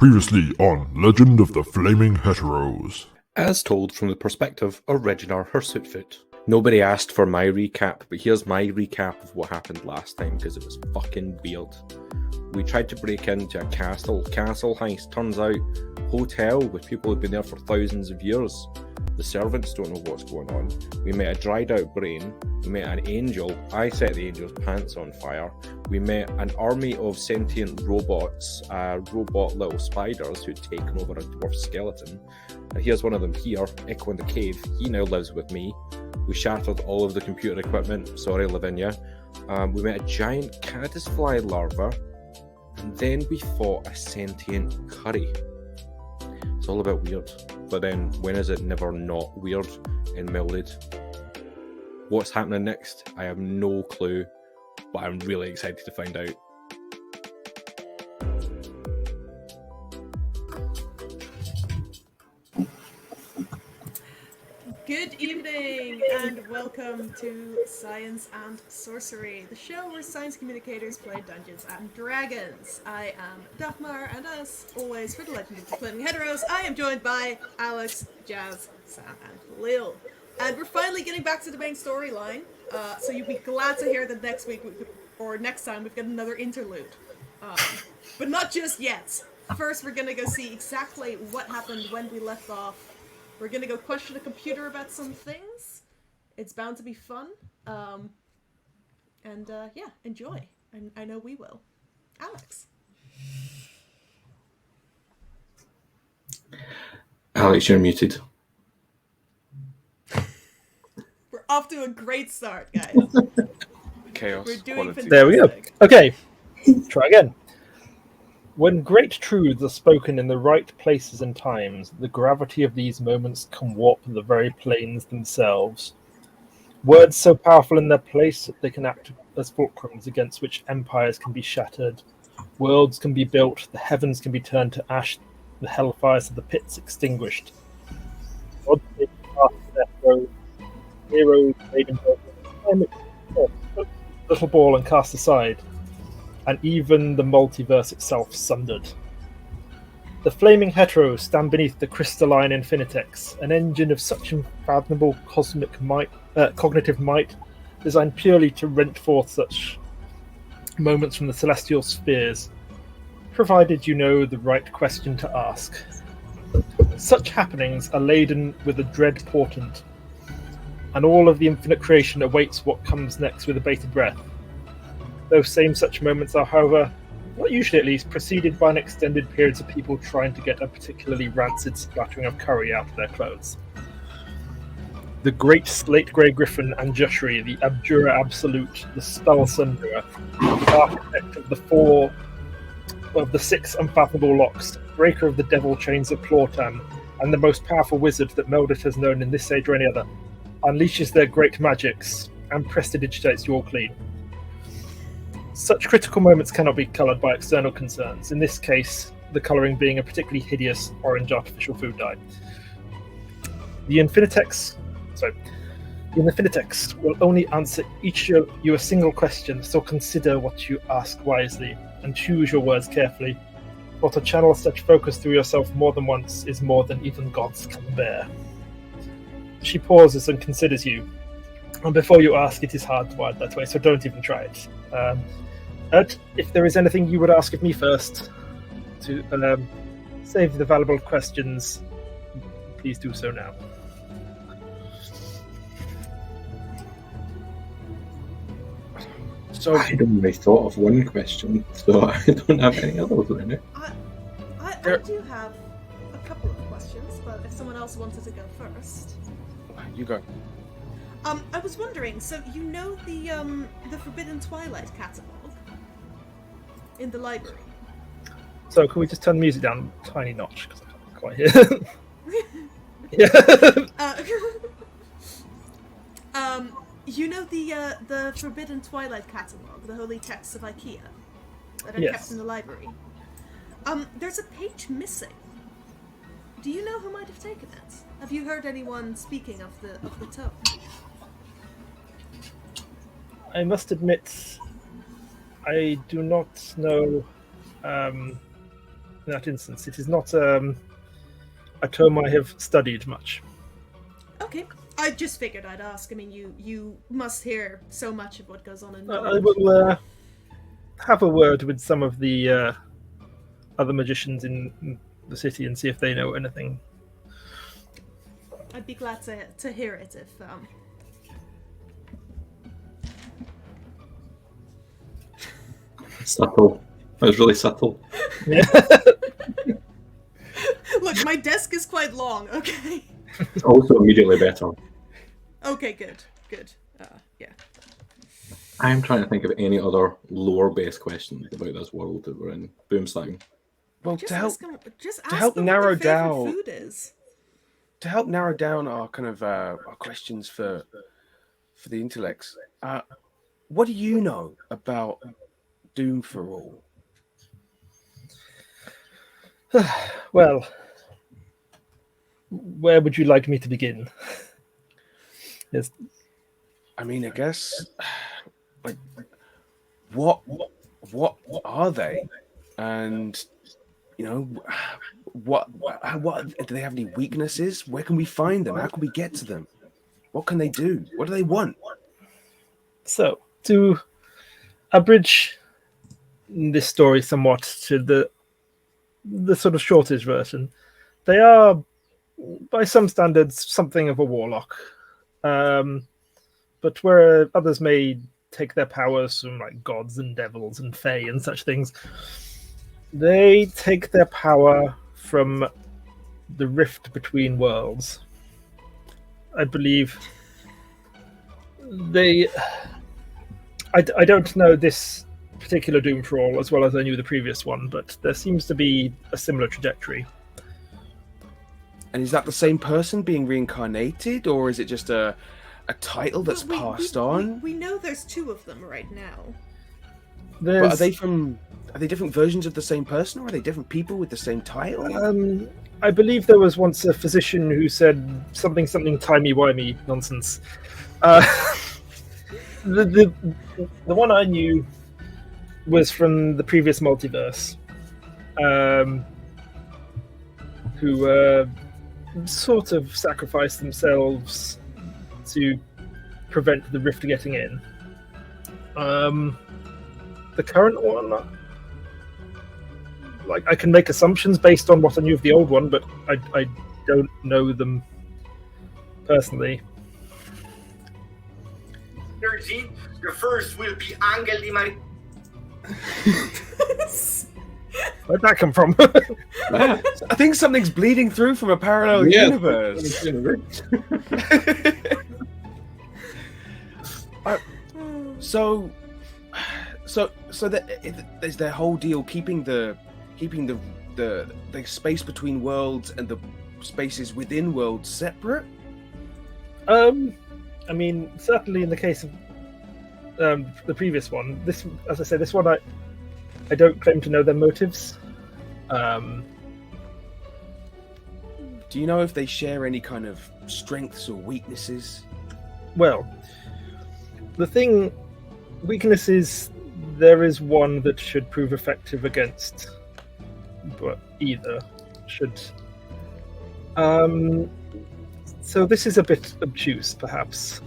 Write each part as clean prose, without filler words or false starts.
Previously on Legend of the Flaming Heteros. As told from the perspective of Reginar Hirsutfoot. Nobody asked for my recap, but here's my recap of what happened last time, because it was fucking weird. We tried to break into a castle heist. Turns out, hotel with people who've been there for thousands of years. The servants don't know what's going on. We met a dried out brain. We met an angel. I set the angel's pants on fire. We met an army of sentient robots, robot little spiders who'd taken over a dwarf skeleton. Here's one of them here, Echo in the cave. He now lives with me. We shattered all of the computer equipment. Sorry, Lavinia. We met a giant caddisfly larva. And then we fought a sentient curry. It's all about weird. But then, when is it never not weird and melded? What's happening next? I have no clue, but I'm really excited to find out. Good evening and welcome to Science and Sorcery, the show where science communicators play Dungeons and Dragons. I am Dagmar, and as always for the Legend of the Flaming Heteros, I am joined by Alex, Jazz, Sam, and Lil. And we're finally getting back to the main storyline, so you'll be glad to hear that next week, or next time, we've got another interlude. But not just yet. First, we're gonna go see exactly what happened when we left off. We're gonna go question a computer about some things. It's bound to be fun. Yeah, enjoy. I know we will. Alex. Alex, you're muted. We're off to a great start, guys. Chaos. We're doing fantastic. There we go. Okay, try again. When great truths are spoken in the right places and times, the gravity of these moments can warp the very planes themselves. Words so powerful in their place that they can act as fulcrums against which empires can be shattered, worlds can be built, the heavens can be turned to ash, the hellfires of the pits extinguished. Gods may pass their throes, heroes made in little ball and cast aside, and even the multiverse itself sundered. The Flaming Heteros stand beneath the crystalline Infinitex, an engine of such unfathomable cognitive might, designed purely to rent forth such moments from the celestial spheres, provided you know the right question to ask. Such happenings are laden with a dread portent, and all of the infinite creation awaits what comes next with a bated breath. Those same such moments are, however, not usually at least, preceded by an extended periods of people trying to get a particularly rancid splattering of curry out of their clothes. The great slate-grey griffin Anjushri, the Abjura Absolute, the Spell Sunderer, the architect of the six unfathomable locks, breaker of the devil chains of Plortan, and the most powerful wizard that Melded has known in this age or any other, unleashes their great magics and prestidigitates you all clean. Such critical moments cannot be coloured by external concerns, in this case, the colouring being a particularly hideous orange artificial food dye. The Infinitex will only answer each of you a single question, so consider what you ask wisely, and choose your words carefully. For to channel such focus through yourself more than once is more than even gods can bear. She pauses and considers you, and before you ask, it is hard to word that way, so don't even try it. If there is anything you would ask of me first, to save the valuable questions, please do so now. So I only thought of one question, so I don't have any others right now. I do have a couple of questions, but if someone else wanted to go first. You go. I was wondering, so you know the Forbidden Twilight catalog in the library? So can we just turn the music down a tiny notch, because I can't quite hear. You know the Forbidden Twilight catalog, the holy texts of IKEA that are kept in the library? There's a page missing. Do you know who might have taken it? Have you heard anyone speaking of the tome? I must admit, I do not know in that instance. It is not a tome I have studied much. Okay. I just figured I'd ask. I mean, you must hear so much of what goes on in I will have a word with some of the other magicians in the city and see if they know anything. I'd be glad to hear it if Subtle. That was really subtle. Yeah. Look, my desk is quite long, okay? It's also immediately better. Okay, good. Yeah. I'm trying to think of any other lore-based questions about this world that we're in. Boomslang. Well, Just to help ask them narrow what their favorite down- food is. our kind of our questions for the intellects, what do you know about Doom for All? Well, where would you like me to begin? Yes. I mean, I guess, like, what are they? And, you know, what do they have any weaknesses? Where can we find them? How can we get to them? What can they do? What do they want? So, to abridge this story somewhat to the sort of shortest version, they are, by some standards, something of a warlock. But where others may take their powers from like gods and devils and fae and such things, they take their power from the rift between worlds. I believe they... I don't know this particular Doom for All as well as I knew the previous one, but there seems to be a similar trajectory. And is that the same person being reincarnated, or is it just a title that's passed on? We know there's two of them right now. But are they different versions of the same person, or are they different people with the same title? I believe there was once a physician who said something timey-wimey nonsense. The one I knew was from the previous multiverse, who sort of sacrificed themselves to prevent the rift getting in. The current one, like, I can make assumptions based on what I knew of the old one, but I don't know them personally. 13, the first will be Angel de Mar... Where'd that come from? I think something's bleeding through from a parallel universe. There's their whole deal keeping the space between worlds and the spaces within worlds separate. I mean, certainly in the case of the previous one, this, as I say, this one I don't claim to know their motives. Do you know if they share any kind of strengths or weaknesses? Well, the weaknesses, there is one that should prove effective against, but either should. So this is a bit obtuse, perhaps.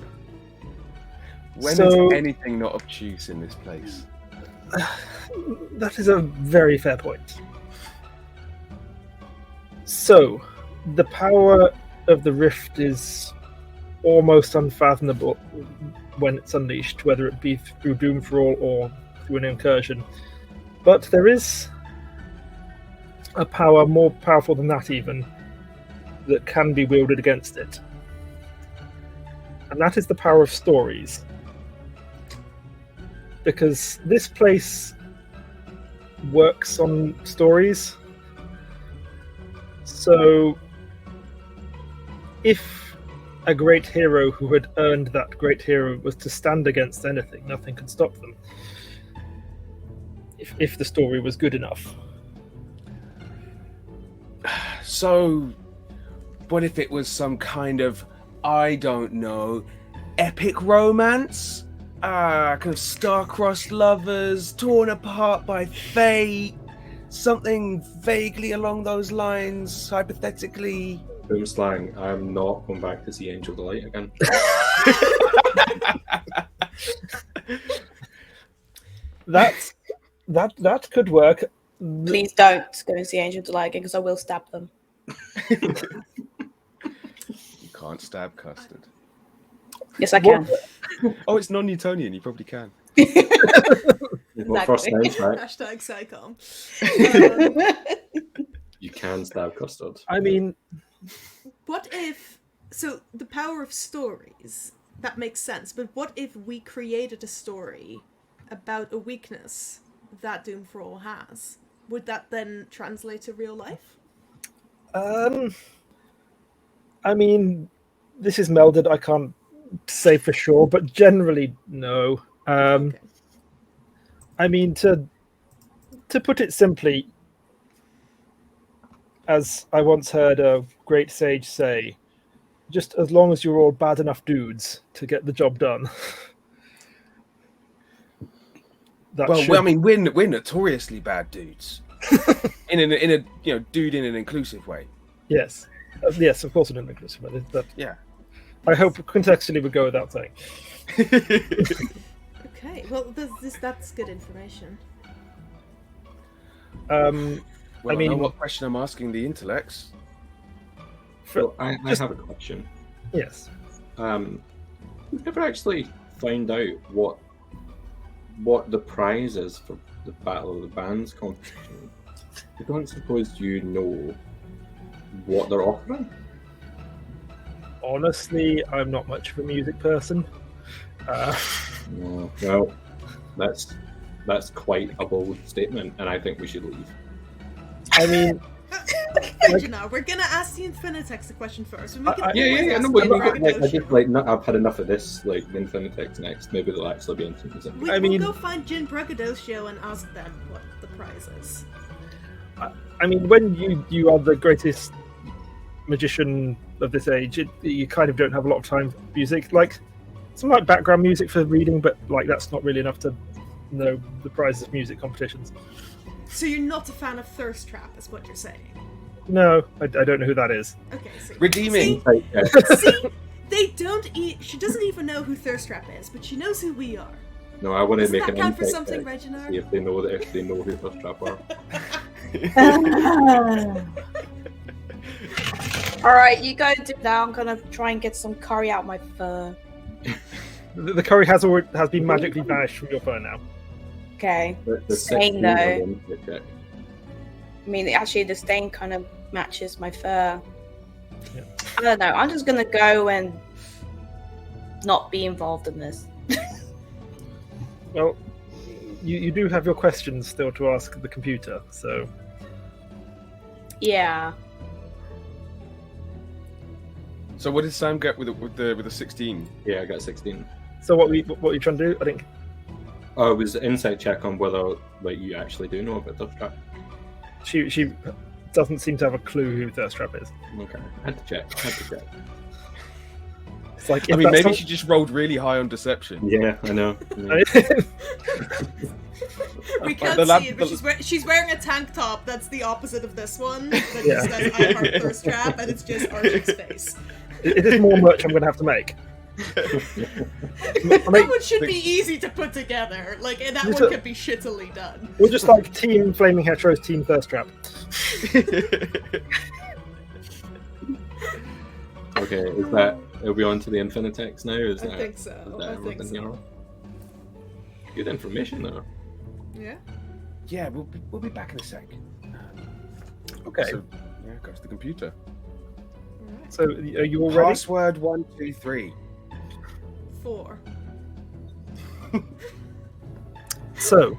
When is anything not obtuse in this place? That is a very fair point. So, the power of the rift is almost unfathomable when it's unleashed, whether it be through Doom for All or through an incursion. But there is a power more powerful than that even, that can be wielded against it. And that is the power of stories. Because this place works on stories. So, if a great hero who had earned that great hero was to stand against anything, nothing could stop them. If the story was good enough. So, what if it was some kind of, I don't know, epic romance? Kind of star-crossed lovers, torn apart by fate, something vaguely along those lines, hypothetically. Boomslang, I'm not going back to see Angel Delight again. That could work. Please don't go and see Angel Delight again, because I will stab them. You can't stab custard. Yes, I can. Oh, it's non-Newtonian. You probably can. Well, first Exactly. name, right? Hashtag Psycom. You can stab custard. I mean, What if, so the power of stories, that makes sense, but what if we created a story about a weakness that Doom for All has? Would that then translate to real life? I mean, this is melded. I can't say for sure, but generally, no. Okay. I mean, to put it simply, as I once heard a great sage say, just as long as you're all bad enough dudes to get the job done. Well, I mean, we're notoriously bad dudes. in a dude in an inclusive way. Yes, yes, of course, in an inclusive way. That Yeah. I hope contextually would go without saying. Okay, well, that's good information. Well, I mean- know what question I'm asking the intellects. So I have a question. Yes. We've never actually found out what the prize is for the Battle of the Bands competition. I don't suppose you know what they're offering? Honestly, I'm not much of a music person. No. Well, that's quite a bold statement, and I think we should leave. I mean, Reginar, we're gonna ask the Infinitex the question first. And we can Yeah. always No, ask but Jim Braggadocio. I've had enough of this. Like the Infinitex next. Maybe they'll actually be interesting. We'll I mean- go find Jin Braggadocio and ask them what the prize is. I mean, when you are the greatest magician of this age, you kind of don't have a lot of time for music. Like some like background music for reading, but like that's not really enough to know the prizes of music competitions. So you're not a fan of Thirst Trap, is what you're saying? No, I don't know who that is. Okay, so Redeeming. See, they don't. She doesn't even know who Thirst Trap is, but she knows who we are. No, I want to Doesn't make that an count for insight something, check to Reginar? see if they know who First Trap are. Alright, you go do that. I'm gonna try and get some curry out my fur. The curry has been magically banished from your phone now. Okay. The Same 16 though. are the insight check. I mean, actually, the stain kind of matches my fur. Yeah. I don't know. I'm just gonna go and not be involved in this. Well, you do have your questions still to ask the computer, so Yeah. So what did Sam get with the 16? Yeah, I got 16. what are you trying to do? I think Oh, it was an insight check on whether like you actually do know about First Trap. she doesn't seem to have a clue who Thirst Trap is. Okay, had to check. It's like I if mean, that's maybe she just rolled really high on deception. Yeah, I know. We can't The lab- see it, but she's wearing a tank top that's the opposite of this one. That Yeah. just says I heart Thirst Trap, and it's just Archie's face. It is more merch I'm going to have to make. That one should be easy to put together. Like, and that Just one a- could be shittily done. We're just like Team Flaming Heteros, Team Thirst Trap. Okay, is that? Are we on to the Infinitex now? Is I that? think so. Is that I think everything so. here? Good information though. Yeah. Yeah, we'll be back in a sec. Okay, So, yeah, goes the computer. Alright. so are you all ready? Password 123. 4. So,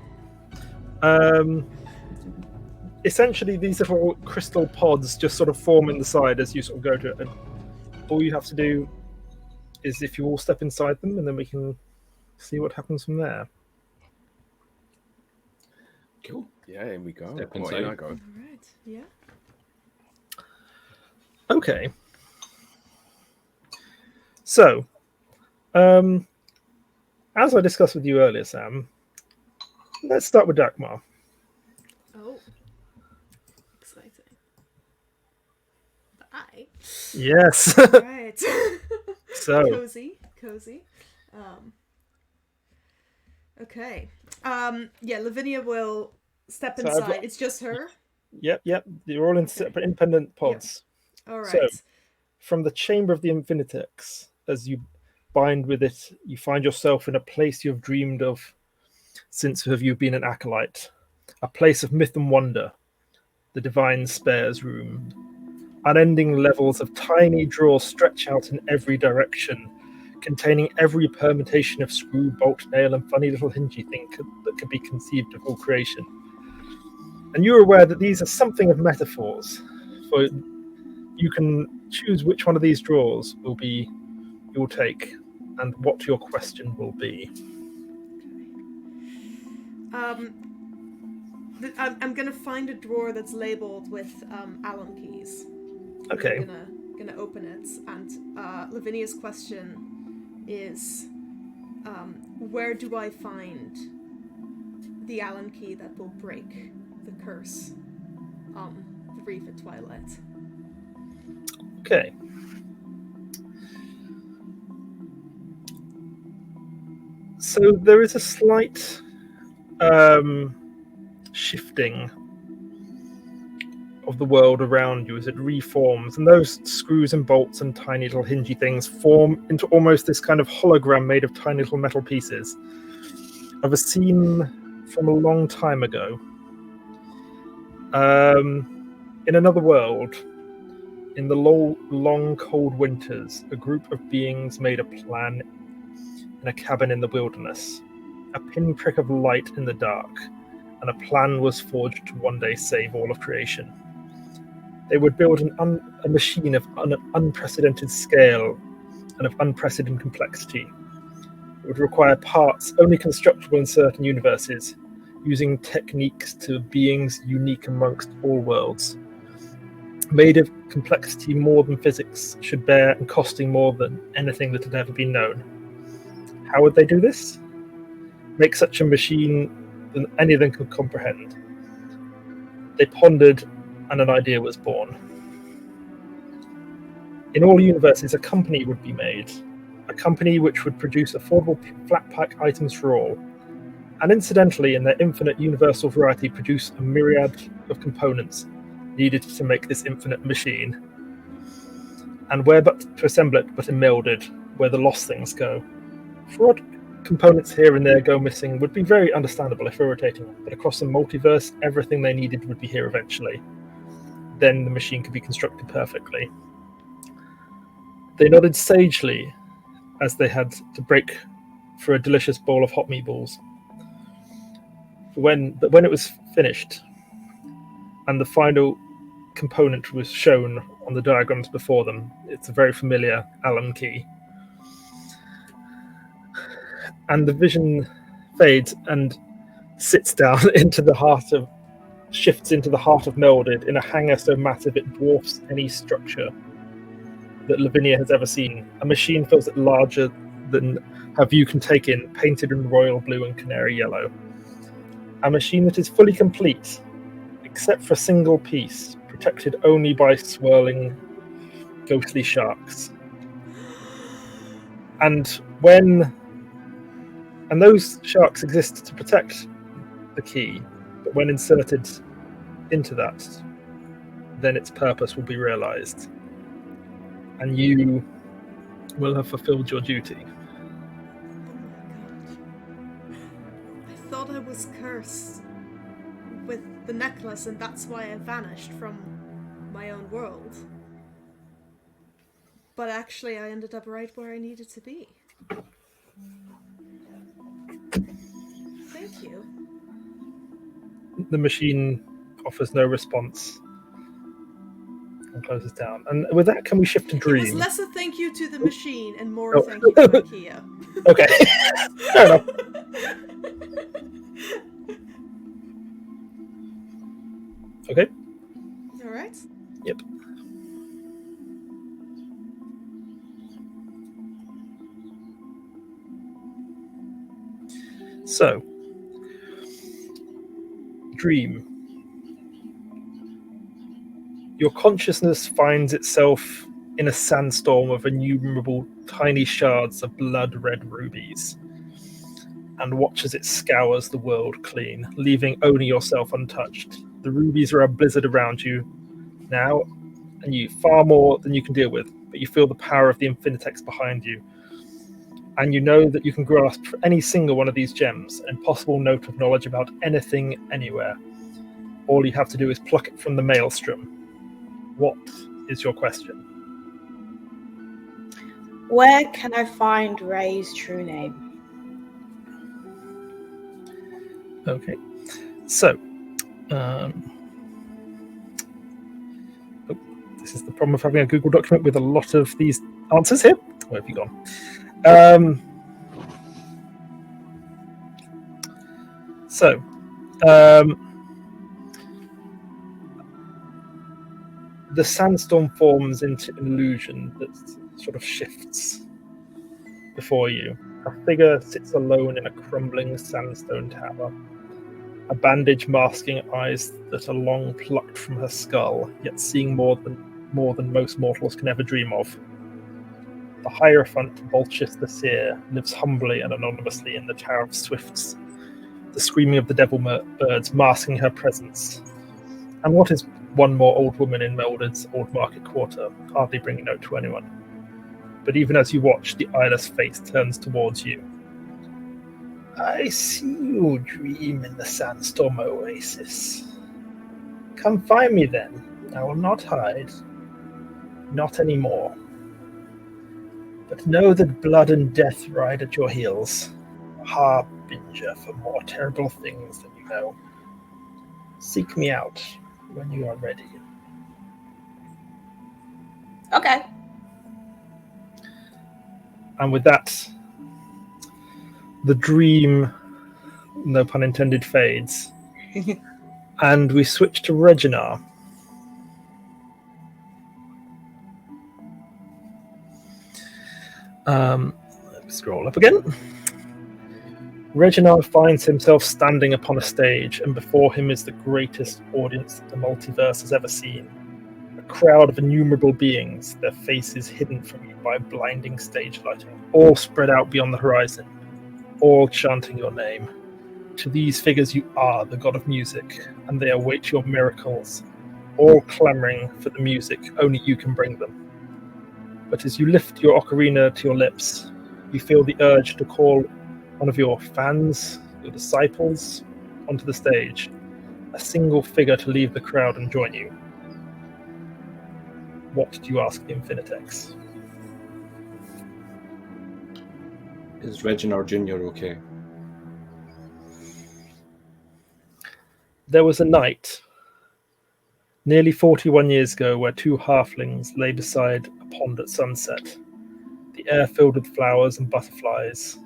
essentially, these little crystal pods just sort of form in the side as you sort of go to it, and all you have to do is if you all step inside them, and then we can see what happens from there. Cool. Yeah, in we go. Step Oh, in inside. I go. Alright. Yeah. Okay. So, as I discussed with you earlier, Sam, let's start with Dakmar. Oh. Yes. Right. So, cozy. Okay. Yeah, Lavinia will step So I've inside. got- It's just her. yep. You're all in separate independent pods. All So, right. from the chamber of the Infinitex, as you bind with it, you find yourself in a place you have dreamed of since have you been an acolyte, a place of myth and wonder, the divine spares room. Unending levels of tiny drawers stretch out in every direction, containing every permutation of screw, bolt, nail, and funny little hingy thing that could be conceived of all creation. And you're aware that these are something of metaphors, for you can choose which one of these drawers will be you'll take, and what your question will be. I'm gonna find a drawer that's labeled with Allen keys. Okay. I'm gonna open it, and Lavinia's question is, where do I find the Allen key that will break the curse on the Reef at Twilight? Okay. So there is a slight shifting of the world around you as it reforms, and those screws and bolts and tiny little hingy things form into almost this kind of hologram made of tiny little metal pieces of a scene from a long time ago. In another world, in the long cold winters, a group of beings made a plan in a cabin in the wilderness, a pinprick of light in the dark, and a plan was forged to one day save all of creation. They would build a machine of unprecedented scale and of unprecedented complexity. It would require parts only constructible in certain universes, using techniques to beings unique amongst all worlds. Made of complexity more than physics should bear, and costing more than anything that had ever been known. How would they do this? Make such a machine than any of them could comprehend. They pondered, and an idea was born. In all universes, a company would be made, a company which would produce affordable flat pack items for all, and incidentally, in their infinite universal variety, produce a myriad of components needed to make this infinite machine. And where but to assemble it but in melded, where the lost things go. For odd components here and there go missing would be very understandable if irritating, but across the multiverse, everything they needed would be here eventually. Then the machine could be constructed perfectly. They nodded sagely as they had to break for a delicious bowl of hot meatballs. But when it was finished, and the final component was shown on the diagrams before them, it's a very familiar Allen key. And the vision fades and sits down shifts into the heart of Melded in a hangar so massive it dwarfs any structure that Lavinia has ever seen. A machine feels it larger than her view can take in, painted in royal blue and canary yellow. A machine that is fully complete, except for a single piece, protected only by swirling, ghostly sharks. And those sharks exist to protect the key, but when inserted into that, then its purpose will be realized, and you will have fulfilled your duty. Oh my god. I thought I was cursed with the necklace, and that's why I vanished from my own world. But actually, I ended up right where I needed to be. Thank you. The machine offers no response and closes down. And with that, can we shift to Dream? It was less a thank you to the machine and more a thank you to IKEA. Okay, fair enough. Okay. All right. Yep. So, Dream. Your consciousness finds itself in a sandstorm of innumerable tiny shards of blood-red rubies, and watch as it scours the world clean, leaving only yourself untouched. The rubies are a blizzard around you now, and you far more than you can deal with, but you feel the power of the Infinitex behind you. And you know that you can grasp any single one of these gems, an impossible note of knowledge about anything, anywhere. All you have to do is pluck it from the maelstrom. What is your question? Where can I find Ray's true name? Okay, so this is the problem of having a Google document with a lot of these answers here. Where have you gone? The sandstorm forms into an illusion that sort of shifts before you. A figure sits alone in a crumbling sandstone tower, a bandage masking eyes that are long plucked from her skull, yet seeing more than most mortals can ever dream of. The Hierophant Volchis the Seer lives humbly and anonymously in the Tower of Swifts, the screaming of the devil birds masking her presence. And what is one more old woman in Melded's old market quarter, hardly bringing note to anyone. But even as you watch, the eyeless face turns towards you. I see you dream in the sandstorm oasis. Come find me then. I will not hide. Not anymore. But know that blood and death ride at your heels, a harbinger for more terrible things than you know. Seek me out when you are ready. Okay. And with that, the dream, no pun intended, fades. And we switch to Reginar. Scroll up again. Reginar finds himself standing upon a stage, and before him is the greatest audience the multiverse has ever seen. A crowd of innumerable beings, their faces hidden from you by blinding stage lighting, all spread out beyond the horizon, all chanting your name. To these figures you are the god of music, and they await your miracles, all clamoring for the music only you can bring them. But as you lift your ocarina to your lips, you feel the urge to call one of your fans, your disciples, onto the stage, a single figure to leave the crowd and join you. What do you ask the Infinitex? Is Reginar Jr. okay? There was a night, nearly 41 years ago, where two halflings lay beside a pond at sunset, the air filled with flowers and butterflies,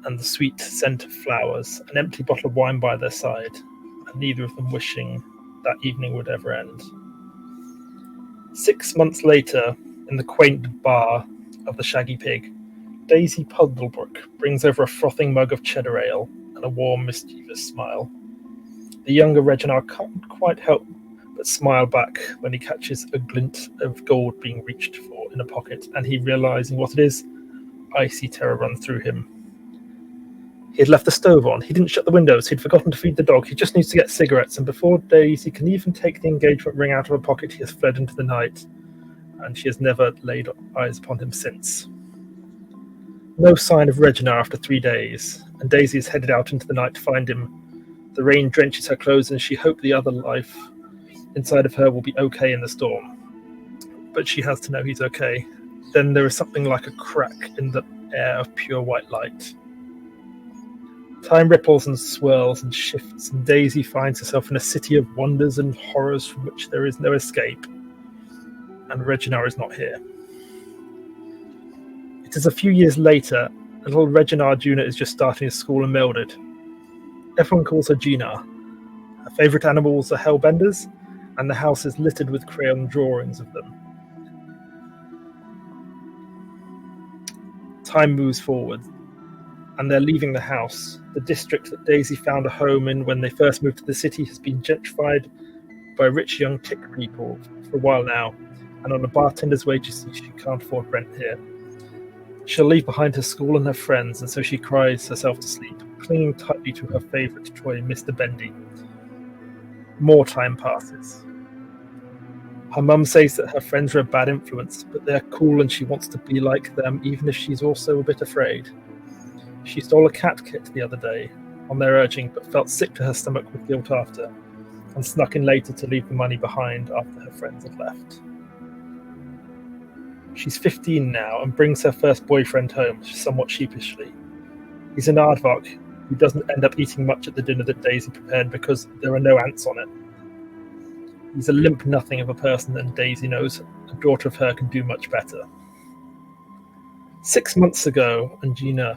and the sweet scent of flowers, an empty bottle of wine by their side, and neither of them wishing that evening would ever end. 6 months later, in the quaint bar of the Shaggy Pig, Daisy Puddlebrook brings over a frothing mug of cheddar ale and a warm, mischievous smile. The younger Reginar can't quite help but smile back when he catches a glint of gold being reached for in a pocket, and he, realizing what it is, icy terror runs through him. He had left the stove on, he didn't shut the windows, he'd forgotten to feed the dog, he just needs to get cigarettes, and before Daisy can even take the engagement ring out of her pocket, he has fled into the night, and she has never laid eyes upon him since. No sign of Reginar after 3 days, and Daisy is headed out into the night to find him. The rain drenches her clothes, and she hopes the other life inside of her will be okay in the storm. But she has to know he's okay. Then there is something like a crack in the air of pure white light. Time ripples and swirls and shifts, and Daisy finds herself in a city of wonders and horrors from which there is no escape. And Reginar is not here. It is a few years later, and little Reginar Jr. is just starting his school in Mildred. Everyone calls her Ginar. Her favourite animals are hellbenders, and the house is littered with crayon drawings of them. Time moves forward, and they're leaving the house. The district that Daisy found a home in when they first moved to the city has been gentrified by rich young tick people for a while now, and on a bartender's wages she can't afford rent here. She'll leave behind her school and her friends, and so she cries herself to sleep, clinging tightly to her favourite toy, Mr. Bendy. More time passes. Her mum says that her friends are a bad influence, but they're cool and she wants to be like them, even if she's also a bit afraid. She stole a cat kit the other day, on their urging, but felt sick to her stomach with guilt after, and snuck in later to leave the money behind after her friends had left. She's 15 now and brings her first boyfriend home, somewhat sheepishly. He's an aardvark who doesn't end up eating much at the dinner that Daisy prepared because there are no ants on it. He's a limp nothing of a person, and Daisy knows a daughter of her can do much better. 6 months ago, Angina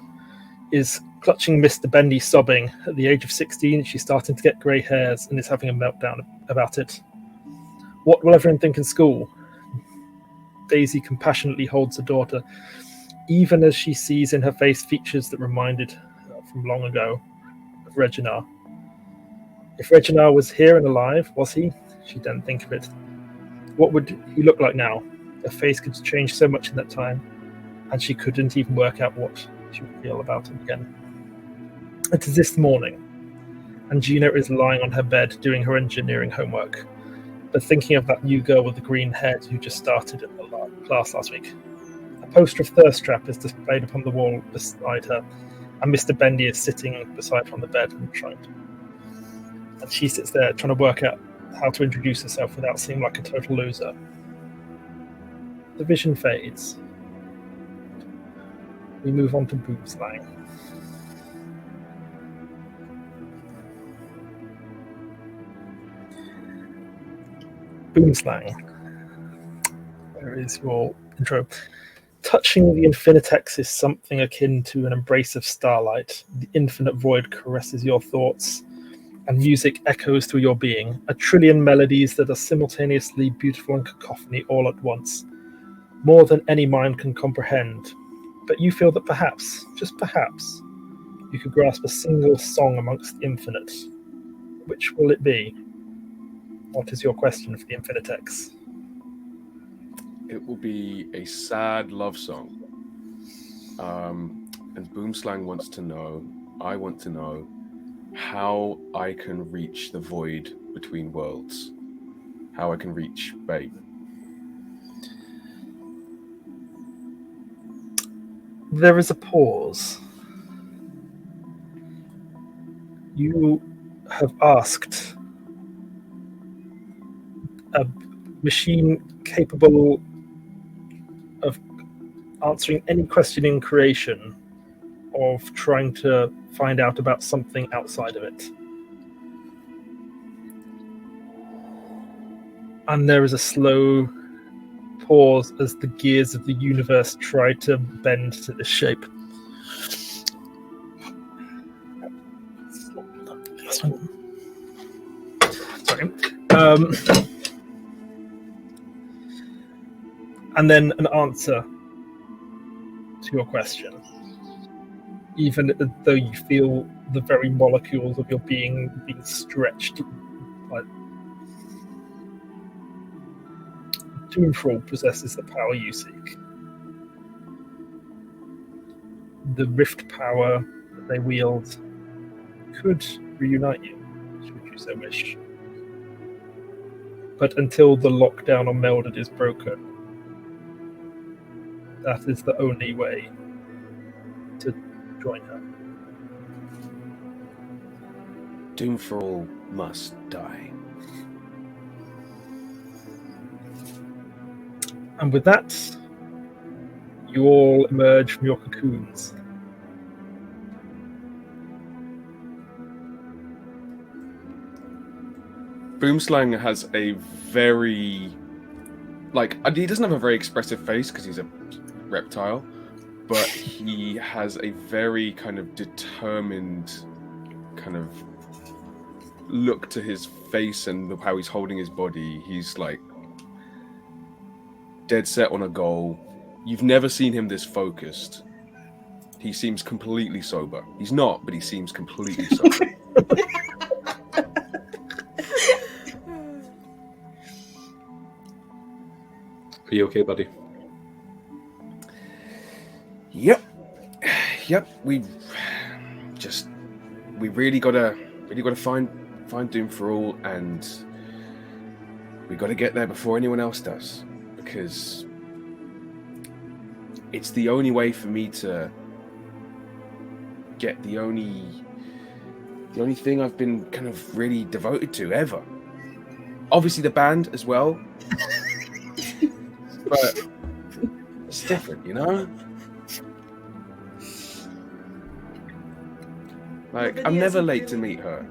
is clutching Mr. Bendy, sobbing. At the age of 16, she's starting to get grey hairs and is having a meltdown about it. What will everyone think in school? Daisy compassionately holds her daughter, even as she sees in her face features that reminded her from long ago of Reginar. If Reginar was here and alive, was he? She didn't think of it. What would he look like now? Her face could change so much in that time, and she couldn't even work out what she would feel about him again. It is this morning, and Gina is lying on her bed doing her engineering homework, but thinking of that new girl with the green hair who just started in the class last week. A poster of Thirst Trap is displayed upon the wall beside her, and Mr. Bendy is sitting beside her on the bed and she sits there trying to work out how to introduce herself without seeming like a total loser. The vision fades. We move on to Boomslang. Boomslang. Where is your intro? Touching the Infinitex is something akin to an embrace of starlight. The infinite void caresses your thoughts, and music echoes through your being. A trillion melodies that are simultaneously beautiful and cacophony all at once. More than any mind can comprehend. But you feel that perhaps, just perhaps, you could grasp a single song amongst the infinite. Which will it be? What is your question for the Infinitex? It will be a sad love song. And Boomslang wants to know, I want to know, how I can reach the void between worlds. How I can reach Babe. There is a pause. You have asked a machine capable of answering any question in creation, of trying to find out about something outside of it. And there is a slow pause as the gears of the universe try to bend to this shape. Sorry. And then an answer to your question. Even though you feel the very molecules of your being being stretched. Like, Doomfall possesses the power you seek. The rift power that they wield could reunite you, should you so wish. But until the lockdown on Melded is broken, that is the only way to join her. Doomfall must die. And with that, you all emerge from your cocoons. Boomslang has a very, he doesn't have a very expressive face because he's a reptile, but he has a very kind of determined kind of look to his face and how he's holding his body. He's like dead set on a goal. You've never seen him this focused. He seems completely sober. He's not, but he seems completely sober. Are you okay, buddy? Yep. We really gotta find Doom for All, and we gotta get there before anyone else does, because it's the only way for me to get the only thing I've been kind of really devoted to ever. Obviously the band as well. But it's different, you know? Like, I'm never late to meet her.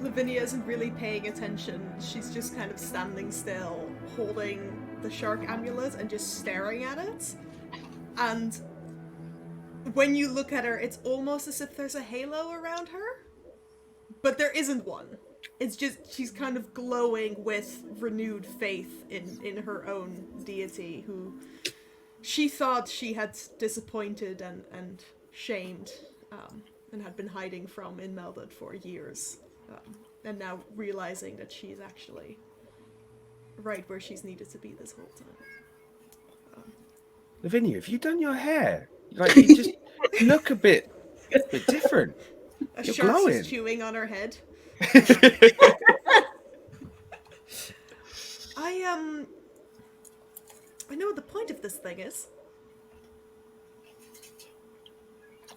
Lavinia isn't really paying attention. She's just kind of standing still, holding the shark amulet and just staring at it. And when you look at her, it's almost as if there's a halo around her. But there isn't one. It's just she's kind of glowing with renewed faith in her own deity, who she thought she had disappointed and shamed, and had been hiding from in Melded for years. And now realizing that she's actually right where she's needed to be this whole time. Lavinia, have you done your hair? Like, you just look a bit different. A You're shark's glowing. just chewing on her head. I know what the point of this thing is.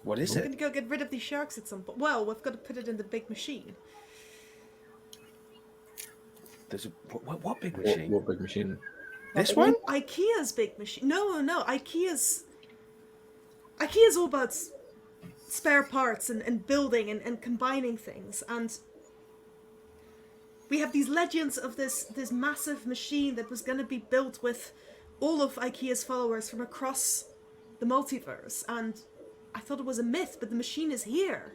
What is We're it? gonna go get rid of these sharks at some point. Well, we've got to put it in the big machine. There's a what big machine? What big machine? This one? IKEA's big machine. No. IKEA's all about spare parts and building and combining things. And we have these legends of this massive machine that was going to be built with all of IKEA's followers from across the multiverse. And I thought it was a myth, but the machine is here.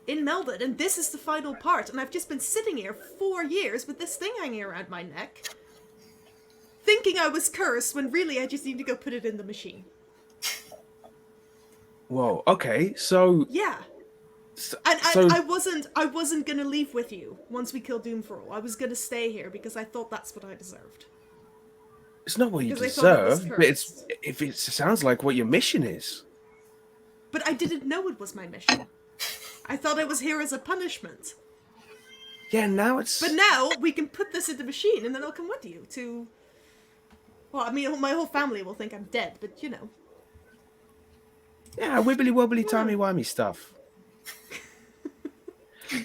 In Melded, and this is the final part. And I've just been sitting here 4 years with this thing hanging around my neck, thinking I was cursed, when really I just need to go put it in the machine. Whoa, okay, so... Yeah. And I wasn't gonna leave with you once we killed Doom for All. I was gonna stay here because I thought that's what I deserved. It's not what you Because I thought it was deserve, but cursed. it sounds like what your mission is. But I didn't know it was my mission. I thought I was here as a punishment. Yeah, now it's... But now we can put this in the machine and then I'll come with you to... Well, I mean, my whole family will think I'm dead, but you know. Yeah, wibbly wobbly timey wimey stuff.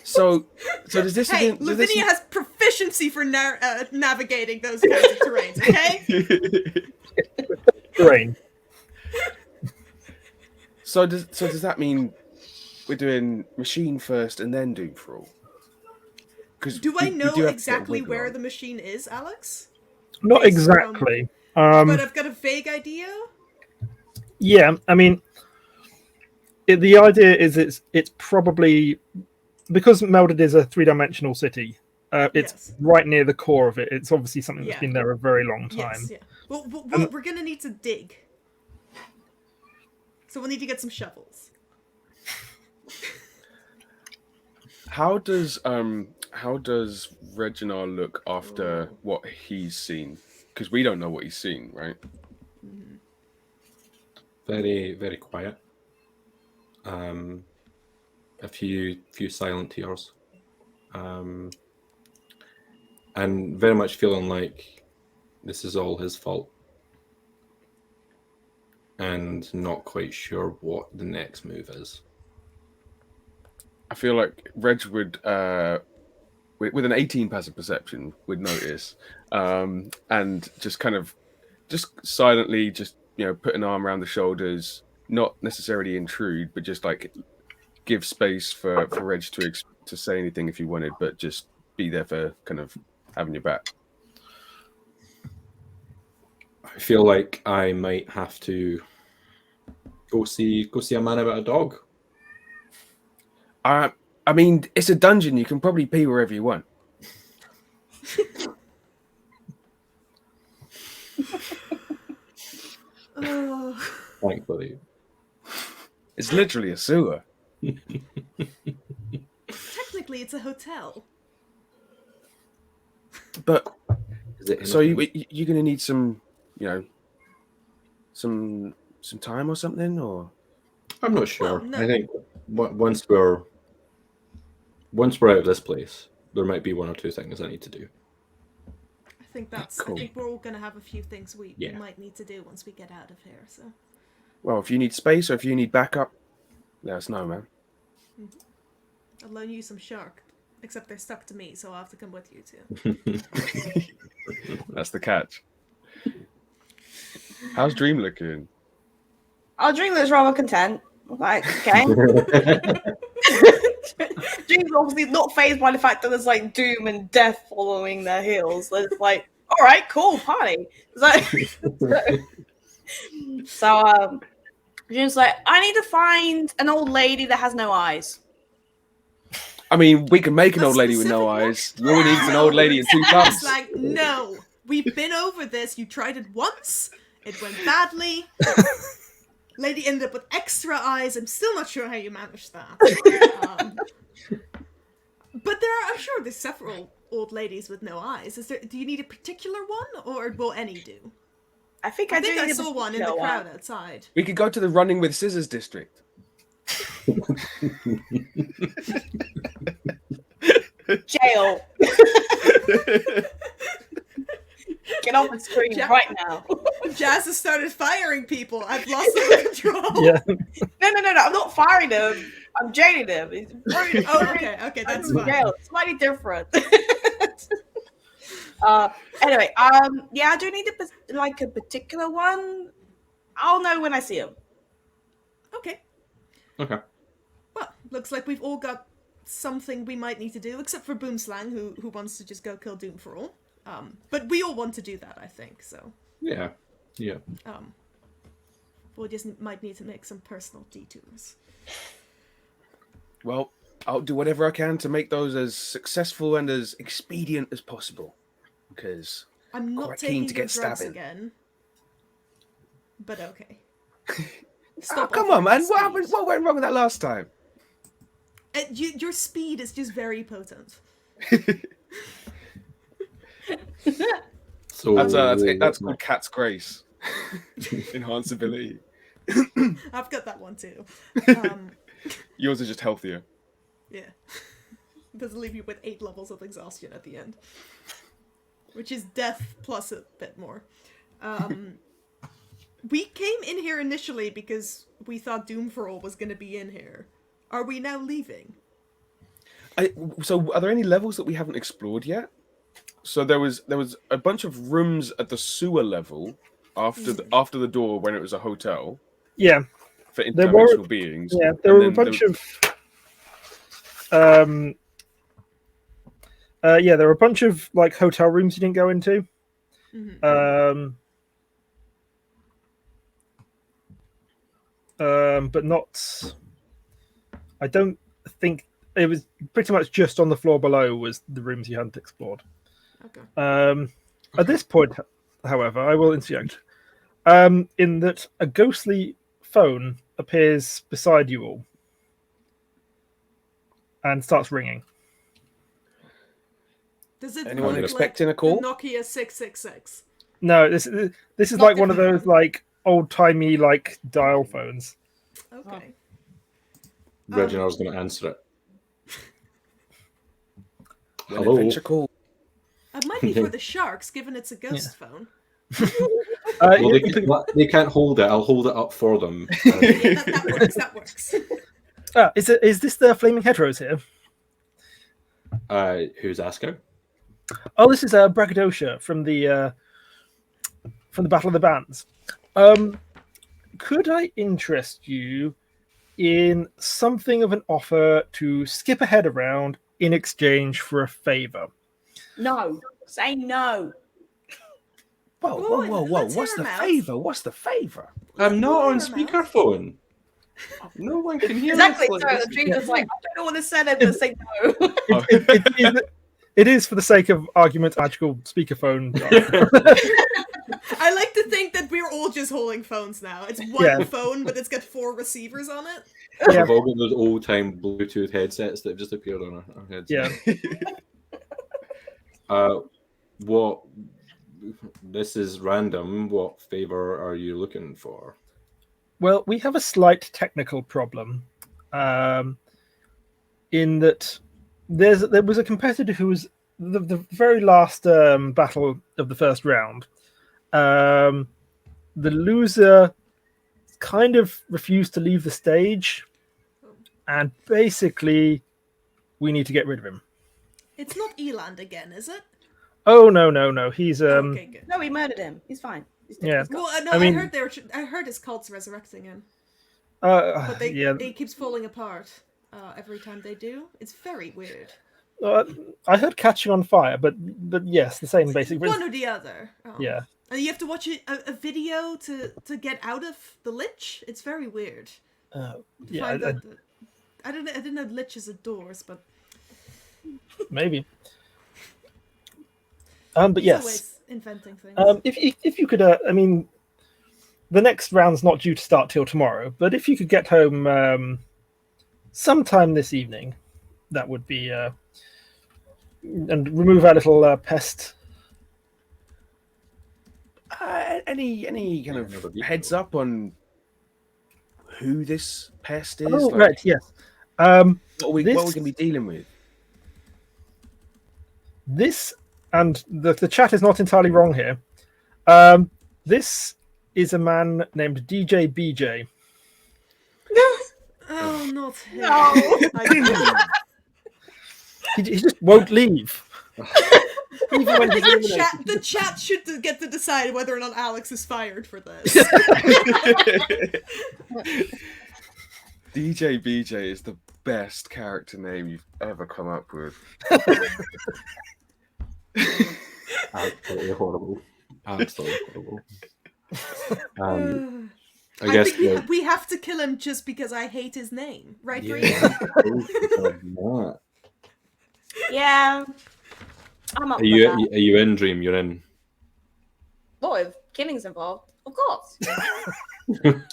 So does this... Hey, does Lavinia has proficiency for navigating those kinds of terrains, okay? Terrain. So does that mean we're doing machine first and then Doom for All? Do I know have to get a exactly wiggle where on. the machine is, Alex? Not Based exactly. But I've got a vague idea. Yeah, I mean, the idea is it's probably, because Melded is a three-dimensional city. It's Yes. right near the core of it. It's obviously something that's Yeah. been there a very long time. Yes, yeah. Well, we're gonna need to dig. So we'll need to get some shovels. How does Reginar look after what he's seen? Because we don't know what he's seen, right? Very, very quiet. A few silent tears. And very much feeling like this is all his fault. And not quite sure what the next move is. I feel like Reg would, with an 18 passive perception, would notice, and just kind of, just silently, just put an arm around the shoulders, not necessarily intrude, but just like give space for Reg to say anything if he wanted, but just be there for kind of having your back. I feel like I might have to go see a man about a dog. I mean, it's a dungeon. You can probably pee wherever you want. Oh. Thankfully. It's literally a sewer. Technically, it's a hotel. But Is it so anything? you're going to need some, some time or something, or I'm not sure. Well, no. I think once we're out of this place, there might be one or two things I need to do. I think that's. Cool. I think we're all gonna have a few things we Yeah. might need to do once we get out of here. So well, if you need space or if you need backup, let us know, man. I'll loan you some shark. Except they're stuck to me, so I'll have to come with you too. That's the catch. How's Dream looking? Our Dream looks rather content. Like, okay. Dream's obviously not phased by the fact that there's like doom and death following their heels. So it's like, all right, cool, party. So Dream's like, I need to find an old lady that has no eyes. I mean, we can make an A old lady with no specific one? eyes. You only need an old lady and 2 thumbs. It's like, no, we've been over this. You tried it once. It went badly. Lady ended up with extra eyes. I'm still not sure how you managed that. But I'm sure there's several old ladies with no eyes. Do you need a particular one, or will any do? I think I do think I need a saw one in the particular crowd outside. We could go to the Running with Scissors district. Jail. Get off the screen right now. Jazz has started firing people. I've lost the control. Yeah. No. I'm not firing him. I'm jailing him. Oh, okay, that's fine. Jail. It's slightly different. Anyway, yeah, I do need a particular one. I'll know when I see him. Okay. Okay. Well, looks like we've all got something we might need to do, except for Boomslang, who wants to just go kill Doom for all. But we all want to do that, I think. So. Yeah. We'll just might need to make some personal detours. Well, I'll do whatever I can to make those as successful and as expedient as possible. Because I'm not quite taking keen to get drugs stabbing. again. But okay. Oh, come on, man. What happened? What went wrong with that last time? Your speed is just very potent. So That's called Cat's Grace. Enhanced ability. I've got that one too. Yours is just healthier. Yeah. Doesn't leave you with 8 levels of exhaustion at the end. Which is death plus a bit more. We came in here initially because we thought Doom for All was going to be in here. Are we now leaving? So are there any levels that we haven't explored yet? So there was a bunch of rooms at the sewer level after the door when it was a hotel. Yeah. For interdimensional beings. Yeah, there were a bunch of there were a bunch of like hotel rooms you didn't go into. Mm-hmm. But not. I don't think it was pretty much just on the floor below was the rooms you hadn't explored. Okay. At this point, however, I will interject. In that a ghostly phone appears beside you all and starts ringing. Does it Anyone look expecting like a call? the Nokia 666? No, this is Not like one of different. those like old timey like dial phones. Okay. Reginar's going to answer it. An Hello. adventure call. It might be for the sharks, given it's a ghost phone. Well, they can't hold it. I'll hold it up for them. Yeah, that works. Is this the Flaming Heteros here? Who's asking? Oh, this is Braggadocia from the Battle of the Bands. Could I interest you in something of an offer to skip ahead around in exchange for a favor? No. Say no. Whoa! Let's What's hear the 'em out. favor? What's the favor? I'm not on What's your mouth? speakerphone. No one can hear Exactly. us. So the dream was like, I don't know what to say, but say no. It is for the sake of argument, magical speakerphone. I like to think that we're all just holding phones now. It's one phone, but it's got 4 receivers on it. Yeah. We've all got those old-time Bluetooth headsets that have just appeared on our heads. Yeah. What? This is random. What favor are you looking for? Well, we have a slight technical problem, in that there was a competitor who was the very last battle of the first round. The loser kind of refused to leave the stage, and basically, we need to get rid of him. It's not Eland again, is it? Oh no! He's Okay, good. No, we murdered him. He's fine. He's dead. Yeah. He's gone. Well, no, I mean- I heard his cult's resurrecting him, but but it keeps falling apart every time they do. It's very weird. I heard catching on fire, but yes, the same basic. One or the other. Oh. Yeah. And you have to watch a video to get out of the lich. It's very weird. Yeah, I didn't know liches are doors, but maybe. But he's yes, always inventing things. if you could, I mean, the next round's not due to start till tomorrow, but if you could get home sometime this evening, that would be, and remove our little pest. Any kind of heads up on who this pest is? Oh, Like, right, yes. what are we this- going to be dealing with? This, and the chat is not entirely wrong here. This is a man named DJ BJ. Oh, not him. No. He just won't leave. Even when he's eliminated. The chat should get to decide whether or not Alex is fired for this. DJ BJ is the best character name you've ever come up with. Absolutely horrible. Absolutely horrible. I I guess. think we have to kill him just because I hate his name, right, Green? Are Yeah. I'm up for you that. are you in, Dream? You're in. Well, if killing's involved, of course.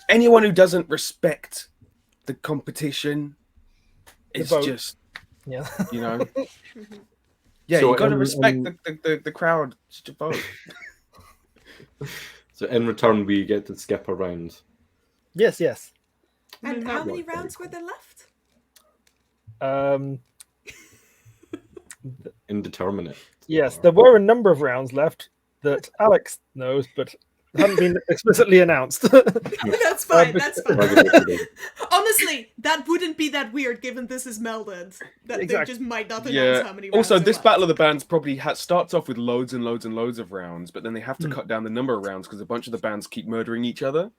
Anyone who doesn't respect the competition is vote. just, Yeah. you know. Yeah, So you got to in- respect in- the crowd to vote. So in return, we get to skip a round. Yes. And how many Like very rounds were there left? Indeterminate. Yes, there were a number of rounds left that Alex knows, but haven't been explicitly announced. That's fine. That's fine. Exactly. Honestly, that wouldn't be that weird given this is melded. That Exactly. they just might not announce how many rounds. Also, are this left. Battle of the Bands probably starts off with loads and loads and loads of rounds, but then they have to cut down the number of rounds because a bunch of the bands keep murdering each other.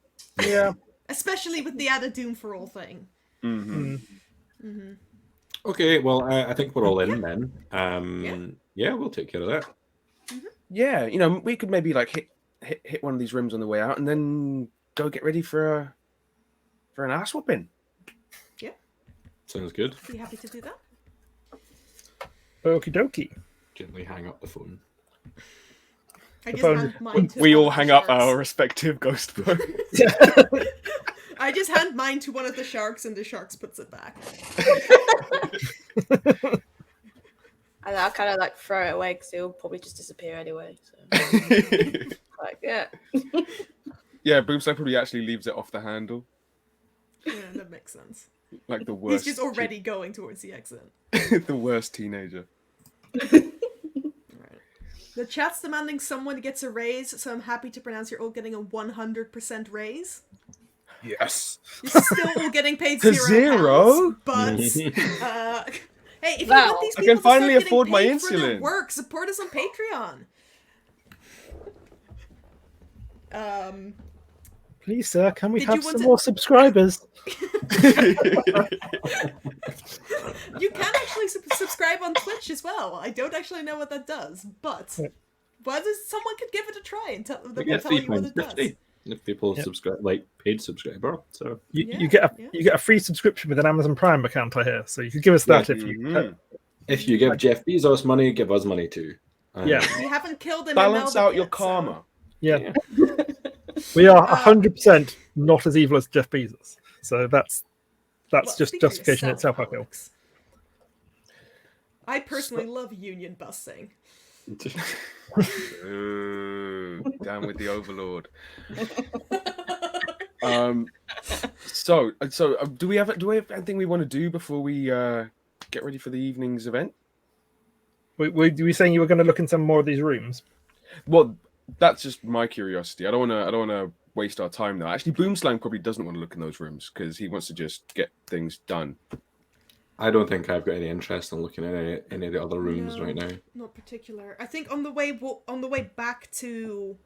Yeah. Especially with the added Doom for All thing. Mm-hmm. Okay, well, I think we're all in then. Yeah, we'll take care of that. Yeah, you know, we could maybe like hit one of these rooms on the way out, and then go get ready for an ass whooping. Sounds good. Be happy to do that. Okie dokie. Gently hang up the phone. I just phone- hand mine to We one all of the hang up sharks. our respective ghost phones. I just hand mine to one of the sharks, and the sharks puts it back. And I'll kind of like throw it away because it'll probably just disappear anyway. So. Like, yeah. Yeah, Boomslang probably actually leaves it off the handle, Yeah, that makes sense. like the worst. He's just already going towards the exit. the worst teenager. Right. The chat's demanding someone gets a raise, so I'm happy to pronounce you're all getting a 100% raise. Yes. You're still all getting paid To £0, zero? but hey, if you Wow. want these I people can finally to start afford my getting paid for their insulin. work, support us on Patreon. Please, sir, can we Did you have want some to- more subscribers? You can actually subscribe on Twitch as well. I don't actually know what that does, but someone could give it a try and tell We get tell you what it does. £3.50 if people Yep. subscribe, like paid subscriber. So You, Yeah, you get a yeah. you get a free subscription with an Amazon Prime account, I hear. So you could give us that if you. Mhm. if you give Jeff Bezos money, give us money too. Yeah. We haven't killed him. Balance in Melbourne out your yet, so- karma. Yeah. We are 100% not as evil as Jeff Bezos. So that's Well, just speak for justification yourself, itself, I feel. Alex. I personally love union busting. Ooh, down with the Overlord. So, do we have anything we want to do before we get ready for the evening's event? Were you saying you were going to look in some more of these rooms? Well, that's just my curiosity. I don't want to waste our time now. Actually, Boomslang probably doesn't want to look in those rooms because he wants to just get things done. I don't think I've got any interest in looking at any of the other rooms right now. Not particular. I think on the way back to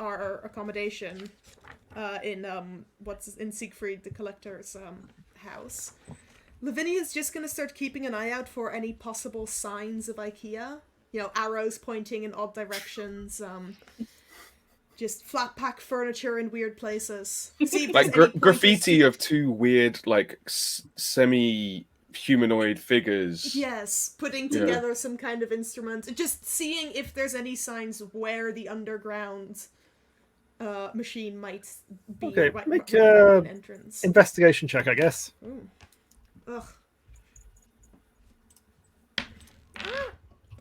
our accommodation in Siegfried the Collector's house, Lavinia's just gonna start keeping an eye out for any possible signs of IKEA. You know, arrows pointing in odd directions. Just flat pack furniture in weird places. See if Like there's any graffiti pointers. of two weird, like semi-humanoid figures. Yes, putting together some kind of instrument. Just seeing if there's any signs of where the underground machine might be. Okay, might make be an entrance. investigation check, I guess. Ooh. Ugh.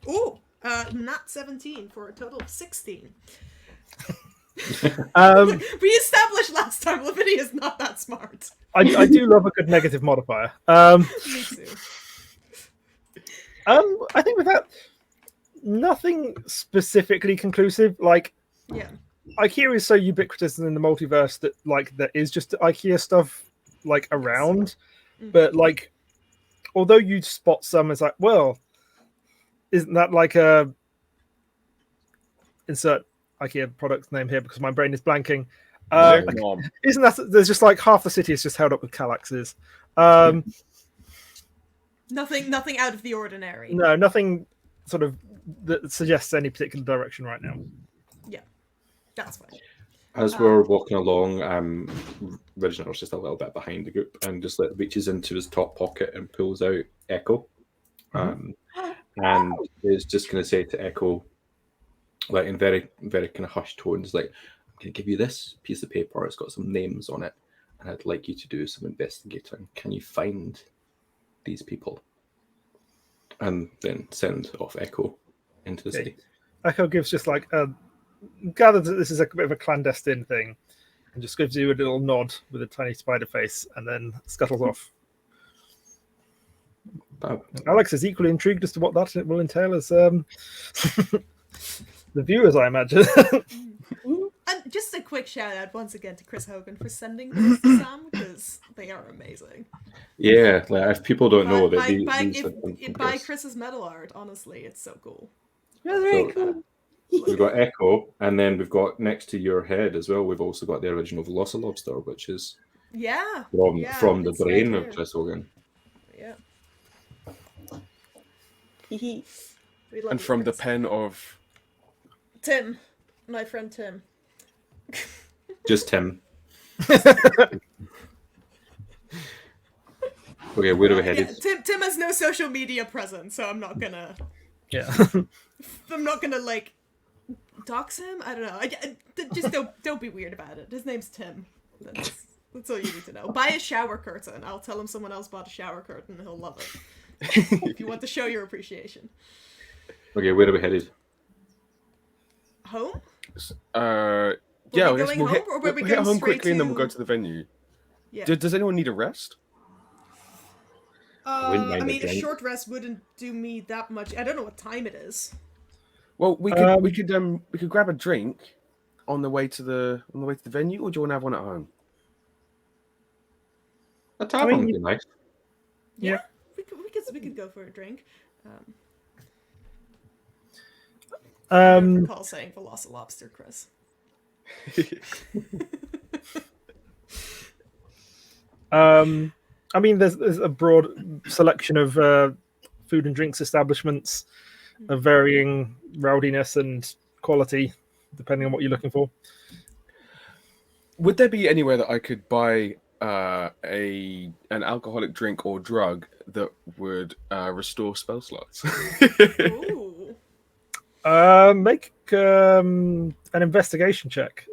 Ooh, nat 17 for a total of 16. We established last time Lavinia is not that smart. I do love a good negative modifier. Me too. I think with that, nothing specifically conclusive. Like, Yeah. IKEA is so ubiquitous in the multiverse that like there is just IKEA stuff like around, but like, although you spot some, it's like, well, isn't that like a insert IKEA product name here because my brain is blanking. Isn't that there's just like half the city is just held up with Kallaxes. Nothing out of the ordinary. No, nothing sort of that suggests any particular direction right now. Yeah, that's fine. As we're walking along, Reginar's just a little bit behind the group and just reaches into his top pocket and pulls out Echo. And is just going to say to Echo, like in very, very kind of hushed tones, like, I'm going to give you this piece of paper. It's got some names on it, and I'd like you to do some investigating. Can you find these people? And then send off Echo into the city. Echo gives just like gathers that this is a bit of a clandestine thing, and just gives you a little nod with a tiny spider face, and then scuttles off. Alex is equally intrigued as to what that will entail as the viewers, I imagine. And just a quick shout out once again to Chris Hogan for sending these to Sam because they are amazing. Yeah, like if people don't know that Buy Chris's metal art, honestly, it's so cool. That's very cool. We've got Echo, and then we've got next to your head as well. We've also got the original Velocilobster, which is from the brain of Chris Hogan. Yeah. And from the pen of Tim, my friend Tim. Just Tim. Okay, where are we headed? Yeah, Tim has no social media presence, so I'm not gonna. Yeah. I'm not gonna like dox him. I don't know. Just don't be weird about it. His name's Tim. That's all you need to know. Buy a shower curtain. I'll tell him someone else bought a shower curtain, and he'll love it. If you want to show your appreciation. Okay, where are we headed? Home? Yeah, we going home, or we'll we hit going home straight quickly and then we'll to- go to the venue. Yeah. Does anyone need a rest? wouldn't mind I a mean, a drink. short rest wouldn't do me that much. I don't know what time it is. Well, we could grab a drink on the way to the venue, or do you want to have one at home? A tavern would be nice. Yeah. We could go for a drink. I don't recall saying Velocilobster, Chris. I mean, there's a broad selection of food and drinks establishments of varying rowdiness and quality, depending on what you're looking for. Would there be anywhere that I could buy an alcoholic drink or drug that would restore spell slots? Ooh. Make an investigation check.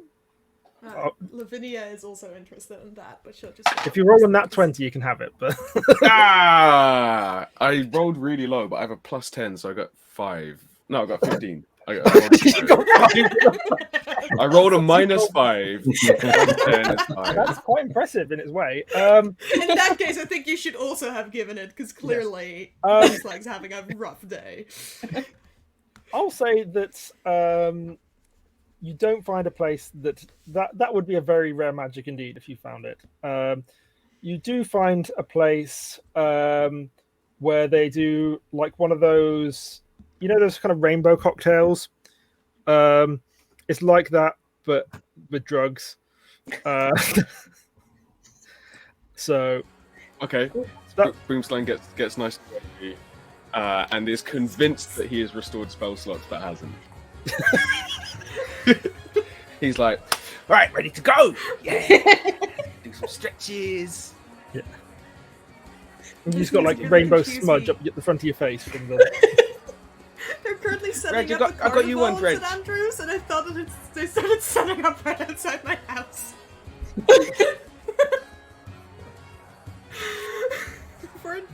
Lavinia is also interested in that, but she'll just... If you roll a nat 20, you can have it. But I rolled really low, but I have a +10, so I got 5. No, I got 15. I rolled a -5. That's quite impressive in its way. In that case, I think you should also have given it, because clearly Boomslang's having a rough day. I'll say that you don't find a place that would be a very rare magic indeed if you found it. You do find a place where they do like one of those, you know, those kind of rainbow cocktails. It's like that, but with drugs. So okay, Boomslang gets nice and is convinced that he has restored spell slots, but hasn't. He's like, all right, ready to go. Yeah, do some stretches. Yeah. And you've got like rainbow smudge up at the front of your face from the. They're currently setting Reg, up a I got you one, carnival Reg. at Andrews, and I thought that they started setting up right outside my house.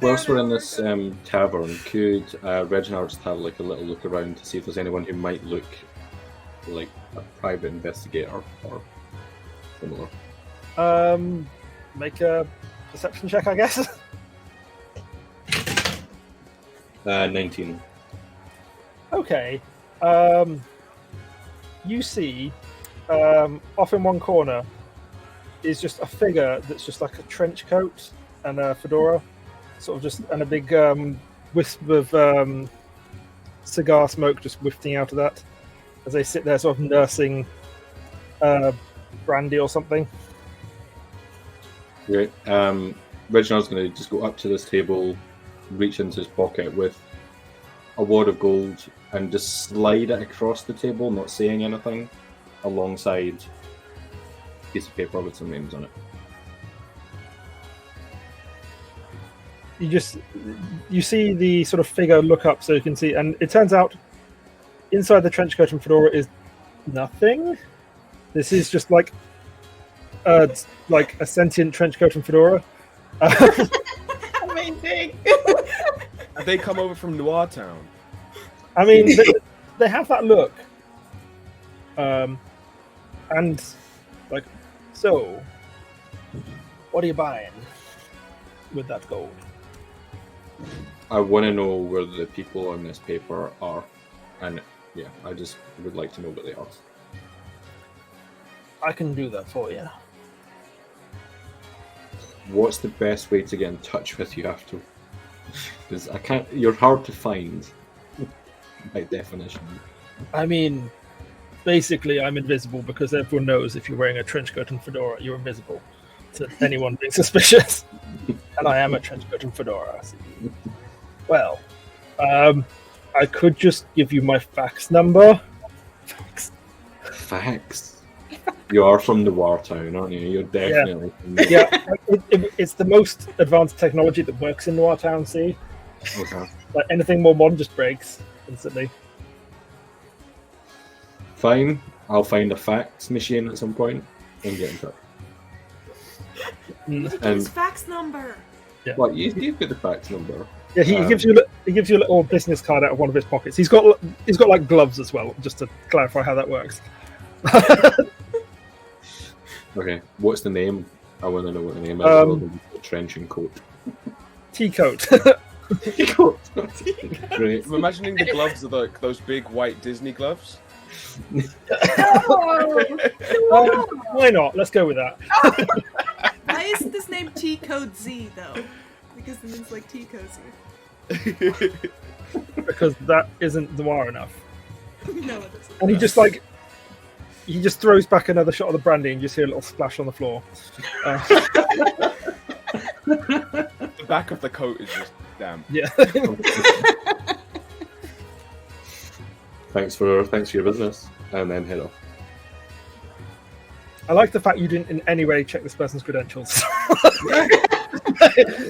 Whilst we're in this tavern, could Reginar just have like a little look around to see if there's anyone who might look like a private investigator or similar? Make a perception check, I guess. 19. Okay. You see, off in one corner is just a figure that's just like a trench coat and a fedora, sort of just, and a big wisp of cigar smoke just wafting out of that as they sit there sort of nursing brandy or something. Great. Reginald's going to just go up to this table, reach into his pocket with a wad of gold, and just slide it across the table, not saying anything, alongside a piece of paper with some names on it. You see the sort of figure look up so you can see, and it turns out inside the trench coat and fedora is nothing. This is just like a sentient trench coat and fedora. Amazing. And they come over from Noir Town. I mean, they have that look. And like, so what are you buying with that gold? I want to know where the people on this paper are, and yeah, I just would like to know what they are. I can do that for you. What's the best way to get in touch with you after? Because I can't. You're hard to find, by definition. I mean, basically, I'm invisible because everyone knows if you're wearing a trench coat and fedora, you're invisible to anyone being suspicious. And I am a trench coat and fedora. Well, I could just give you my fax number. Fax. You are from Noir Town, aren't you? You're definitely. Yeah, it's the most advanced technology that works in Noir Town. See, Okay. like anything more modern just breaks instantly. Fine. I'll find a fax machine at some point and get in touch. His fax number. What? You've got the fax number. Yeah, he gives you a little business card out of one of his pockets. He's got like gloves as well, just to clarify how that works. Okay. What's the name? I want to know what the name is. The trench and coat. Tea-coat. Coat. Great. I'm imagining the gloves are like those big white Disney gloves. Why not? Let's go with that. Why isn't this name T-Code Z, though? Because it means like T-Cozy. Because that isn't noir enough. No, it isn't. And he just throws back another shot of the brandy and you just hear a little splash on the floor. The back of the coat is just damn. Yeah. Thanks for your business, and then head off. I like the fact you didn't in any way check this person's credentials.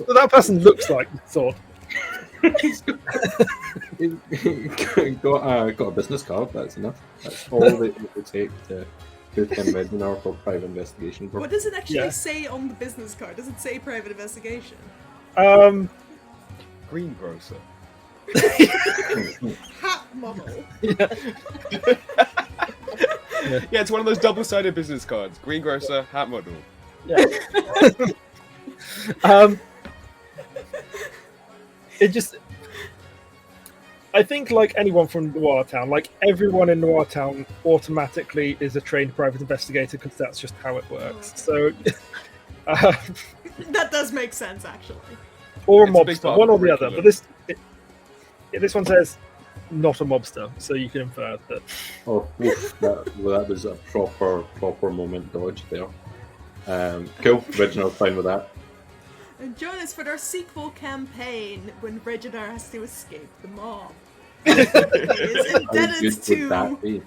That person looks like the sort. got a business card. That's enough. That's all that it would take to put him Reginar for private investigation. What does it actually say on the business card? Does it say private investigation? Greengrocer. model. Yeah, it's one of those double-sided business cards. Greengrocer, hat model. Yeah. It just. I think, like anyone from Noir Town, like everyone in Noir Town automatically is a trained private investigator because that's just how it works. So, That does make sense, actually. or a It's a big mobster, part one of or the the other. curriculum. But this one says not a mobster, so you can infer that. Oh, oof, that was a proper moment dodge there. Cool. Reginald's fine with that. And join us for our sequel campaign when Reginar has to escape the mob. He is How indebted good would to that be?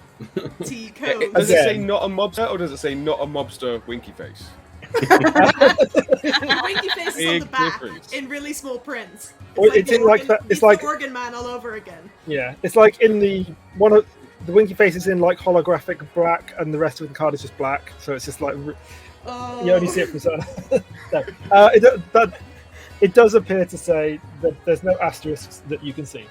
T code. Does it say Again. not a mobster, or does it say not a mobster winky face? Winky face is on Big the back difference. in really small prints. Well, it's in like that- it's the like- Organ Man all over again. Yeah, it's like in the one of the Winky Face is in like holographic black, and the rest of the card is just black. So it's just like Oh. you only see it from certain. No, it does appear to say that there's no asterisks that you can see.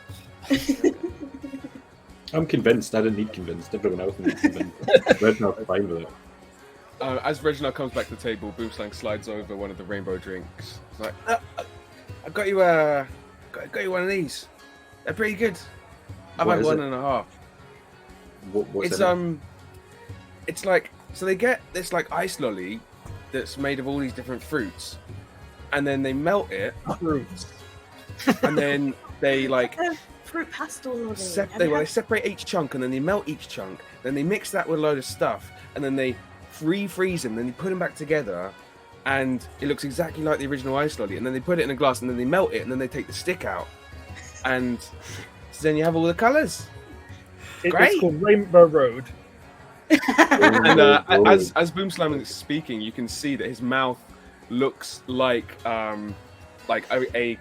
I'm convinced. I don't need convinced. Everyone else needs convinced. Reginald's fine with it. As Reginald comes back to the table, Boomslang slides over one of the rainbow drinks. He's like, I got you got you one of these. They're pretty good. I've What had is one it? and a half. What's It's in it? it's like, so they get this like ice lolly that's made of all these different fruits, and then they melt it, Fruits. and then they like Fruit pastel lolly. they separate each chunk, and then they melt each chunk. Then they mix that with a load of stuff, and then they freeze them. Then they put them back together, and it looks exactly like the original ice lolly. And then they put it in a glass, and then they melt it, and then they take the stick out, and so then you have all the colours. It's Great. called Rainbow Road. And Oh, as Boomslang is speaking, you can see that his mouth looks like a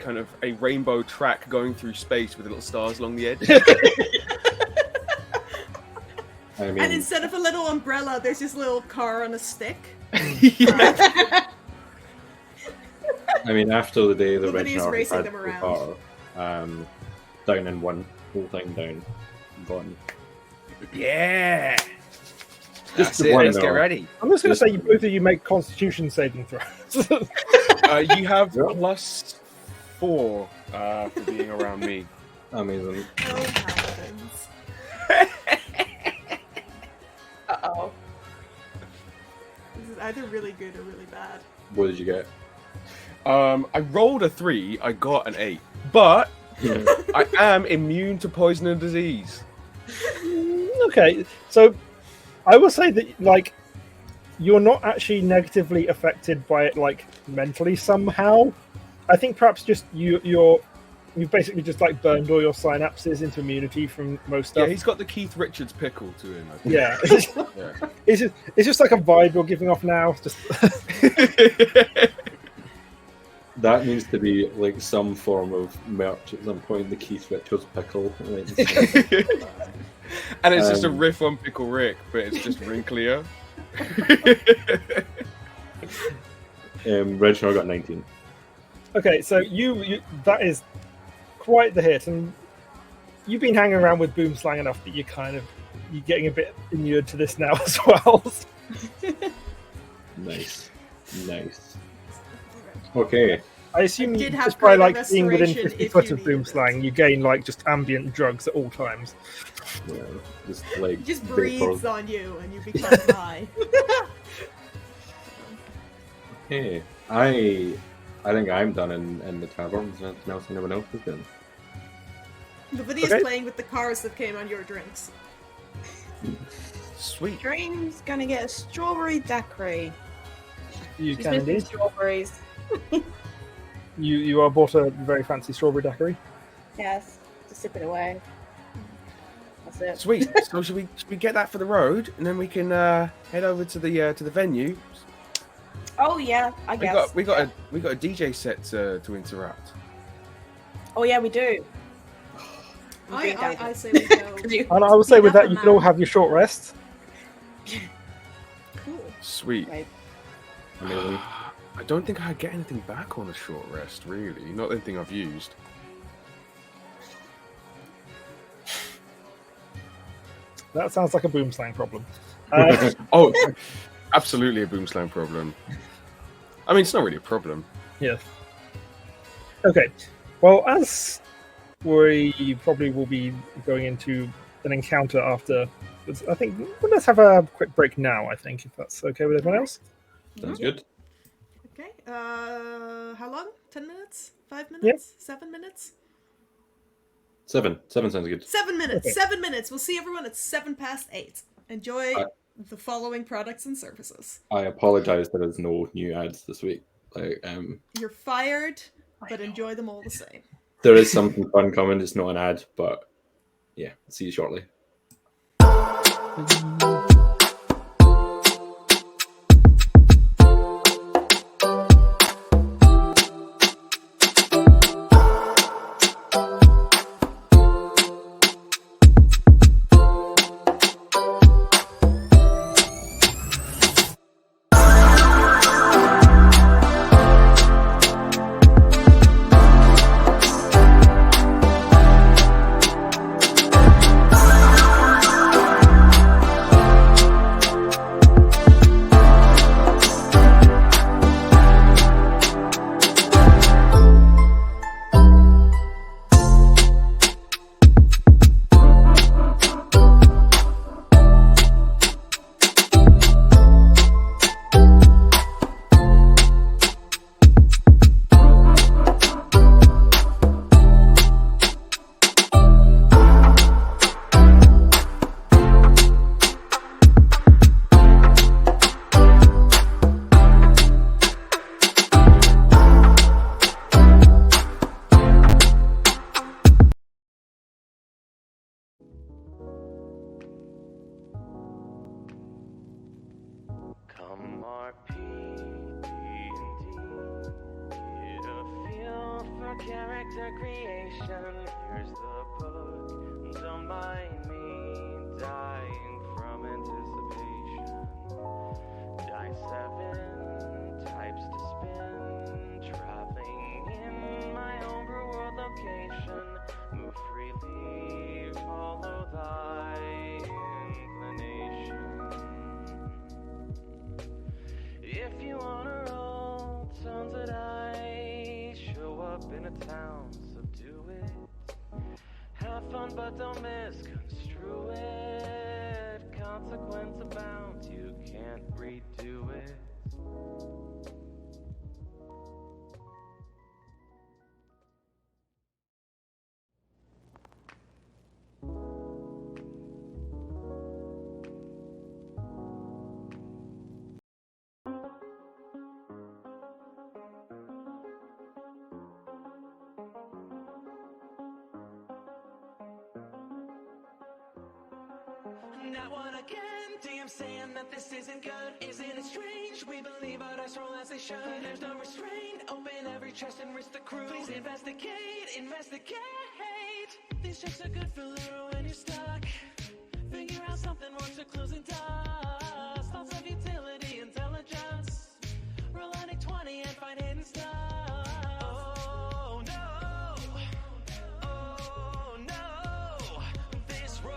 kind of a rainbow track going through space with little stars along the edge. I mean, And instead of a little umbrella, there's this little car on a stick. I mean, after the day that Lavinia's Reginald racing had them so around. far, down in one, whole thing down, gone. Yeah. Just That's the it. one, Let's get though. ready. I'm just going to say both of you make Constitution saving throws. You have Yeah. +4 for being around me. Amazing. Oh, paladins. Uh-oh. This is either really good or really bad. What did you get? I rolled a 3. I got an 8, but I am immune to poison and disease. Okay, so I will say that like you're not actually negatively affected by it like mentally somehow. I think perhaps just you've basically just like burned all your synapses into immunity from most Yeah, stuff. he's got the Keith Richards pickle to him. I think. Yeah, Yeah. it's just like a vibe you're giving off now. Just That needs to be like some form of merch at some point. The Keith Richards pickle. Like, And it's just a Um, riff on Pickle Rick, but it's just wrinklier. Reginald got 19. okay, so you that is quite the hit, and you've been hanging around with Boomslang enough that you're getting a bit inured to this now as well. Nice. Okay. I assume I did have just by greater like being within restoration 50 if foot you of needed Boomslang, you gain like just ambient drugs at all times. Yeah, just like He just vapor. breathes on you and you become high. Okay. I think I'm done in the tavern. There's nothing else anyone else is doing. Lavinia's Okay. playing with the cars that came on your drinks. Sweet. Dream's gonna get a strawberry daiquiri. You She's can missing indeed. strawberries. You are bought a very fancy strawberry daiquiri. Yes, just sip it away. That's it. Sweet. So should we get that for the road, and then we can head over to the venue. Oh yeah, I guess. We got a DJ set to interrupt. Oh yeah, we do. I say we go. Could you- And I will say with Speed up that, you a can all man. have your short rest. Cool. Sweet. Right. Amazing. I don't think I get anything back on a short rest, really. Not anything I've used. That sounds like a Boomslang problem. Oh, absolutely a Boomslang problem. I mean, it's not really a problem. Yes. Okay. Well, as we probably will be going into an encounter after, I think let's have a quick break now. I think if that's okay with everyone else. Sounds good. Okay. How long? 10 minutes? 5 minutes? 7 minutes? 7 sounds good. 7 minutes. Okay. 7 minutes. We'll see everyone at 8:07. Enjoy the following products and services. I apologize there is no new ads this week. You're fired, but enjoy them all the same. There is something fun coming. It's not an ad, but yeah, see you shortly. character creation. Here's the book. Don't mind me dying from anticipation. Die 7 types to spin. Traveling in my homebrew world location. Move freely, follow thy inclination. If you wanna roll tones that I show up in a town, so do it. Have fun but don't misconstrue it. Consequence abounds, you can't redo it. Not one again, DM saying that this isn't good. Isn't it strange? We believe our dice roll as they should. There's no restraint, open every chest and risk the crew. Please investigate, investigate. These checks are good for Lulu when you're stuck. Figure out something once you're closing dust. Thoughts of utility, intelligence. Roll on a 20 and find hidden stuff. Oh no, oh no, this roll.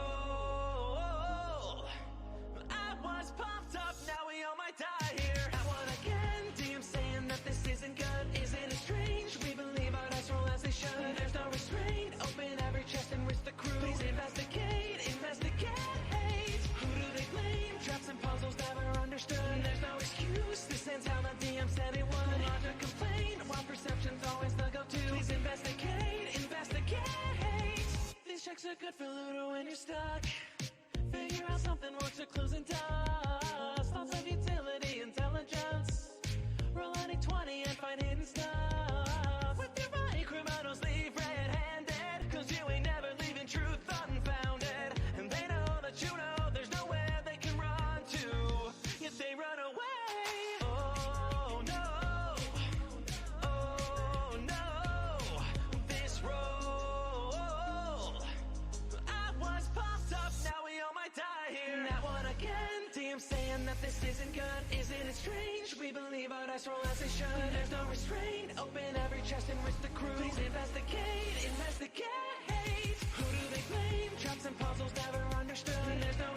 I was pumped up, now we all might die here. Not one again, DM saying that this isn't good. Isn't it strange? We believe our dice roll as they should. There's no restraint, open every chest and risk the crew. Please investigate, investigate. Who do they blame? Traps and puzzles never understood. There's no excuse, this ends how the DM said it would. Logic complain, while perception's always the go-to. Please investigate, investigate. These checks are good for Ludo when you're stuck. Figure out something once you're closing dust. Thoughts of utility, intelligence. Roll on a 20 and find hidden stuff. With your money, criminals leave red-handed. Cause you ain't never leaving truth unfounded. And they know that you know there's nowhere they can run to. Yet they run away. Oh no, oh no, this roll. I was pumped up, now we all might die here. Not one again, DM saying that this isn't good. Isn't it strange? We believe our dice roll as they should. There's no restraint, open every chest and risk the crew. Please investigate, investigate. Who do they blame? Traps and puzzles never understood. There's no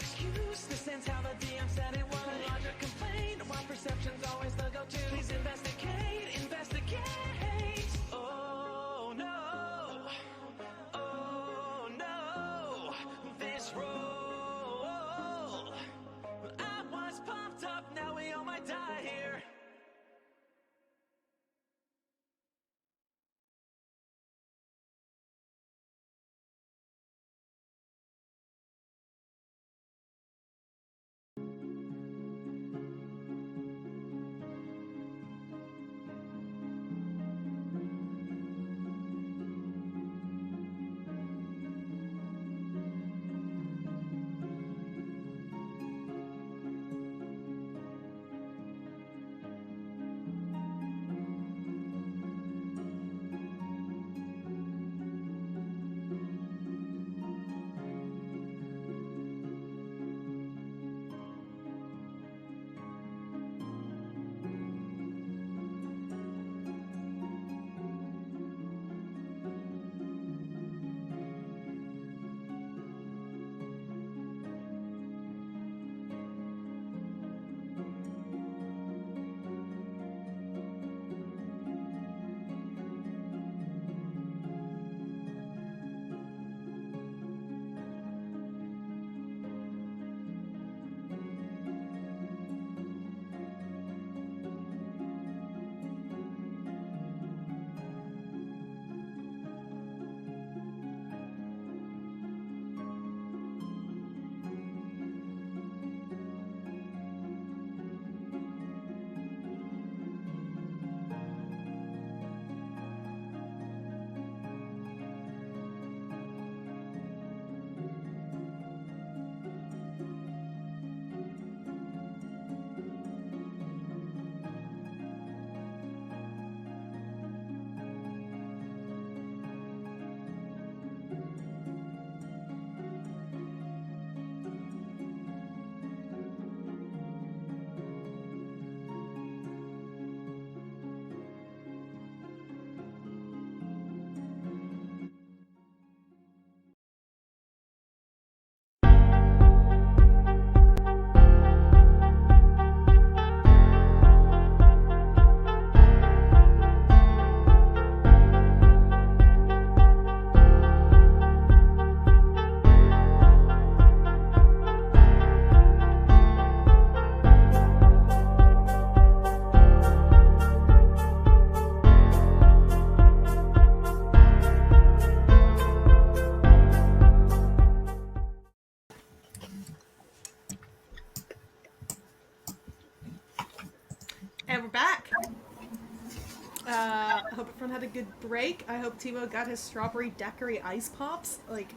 had a good break. I hope Timo got his strawberry daiquiri ice pops. Like,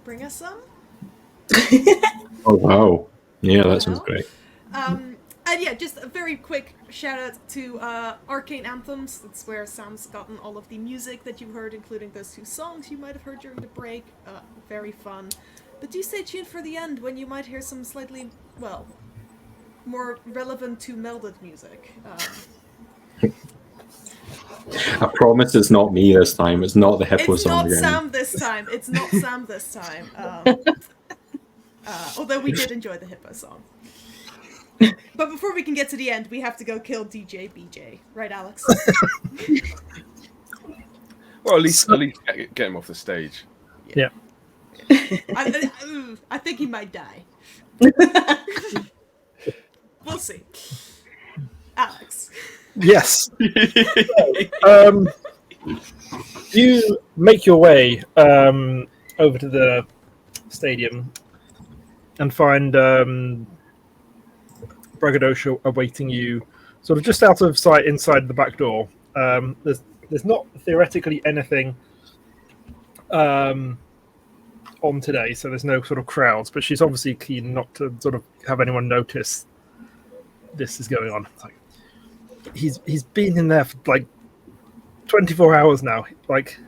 bring us some. Oh wow! Yeah, that sounds Well, great. And yeah, just a very quick shout out to Arcane Anthems. That's where Sam's gotten all of the music that you heard, including those 2 songs you might have heard during the break. Very fun. But do stay tuned for the end when you might hear some slightly, well, more relevant to melded music. I promise it's not me this time. It's not the hippo It's song not again. Sam this time. It's not Sam this time. Although we did enjoy the hippo song. But before we can get to the end, we have to go kill DJ BJ. Right, Alex? Well, at least get him off the stage. Yeah. I think he might die. We'll see. Alex. Yes. You make your way over to the stadium and find Braggadocio awaiting you, sort of just out of sight inside the back door. There's not theoretically anything on today, so there's no sort of crowds, but she's obviously keen not to sort of have anyone notice this is going on. It's like, he's been in there for like 24 hours now. Like,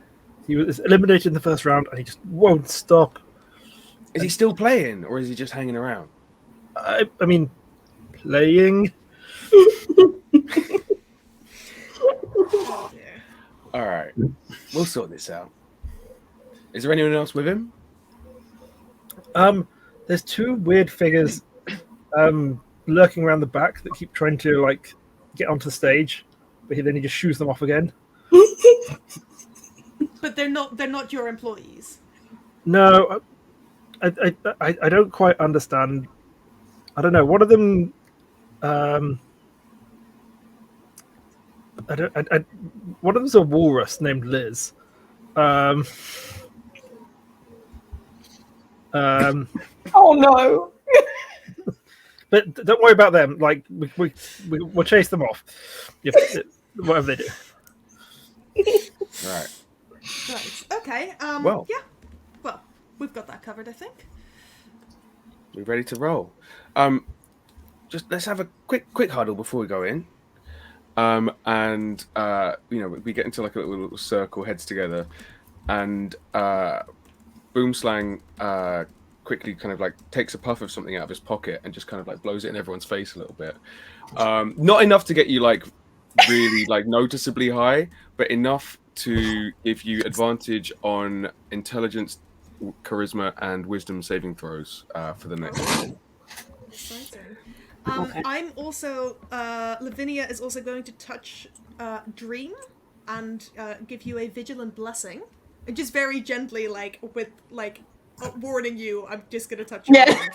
he was eliminated in the first round and he just won't stop. Is he still playing, or is he just hanging around? I mean, playing. All right, we'll sort this out. Is there anyone else with him? There's 2 weird figures lurking around the back that keep trying to like get onto the stage, but then he just shoos them off again. But they're not your employees. No, I don't quite understand. I don't know. One of them, one of them's a walrus named Liz. Oh no! But don't worry about them. Like we'll chase them off, whatever they do. Right. Right. Okay. Well. Yeah. Well, we've got that covered, I think. We ready to roll? Just let's have a quick huddle before we go in. And we get into like a little circle, heads together, and Boomslang quickly kind of like takes a puff of something out of his pocket and just kind of like blows it in everyone's face a little bit. Not enough to get you like really like noticeably high, but enough to give you advantage on intelligence, charisma, and wisdom saving throws for the next one. Exciting. I'm also Lavinia is also going to touch Dream and give you a vigilant blessing, just very gently, like with like warning you. I'm just gonna touch you. Yeah.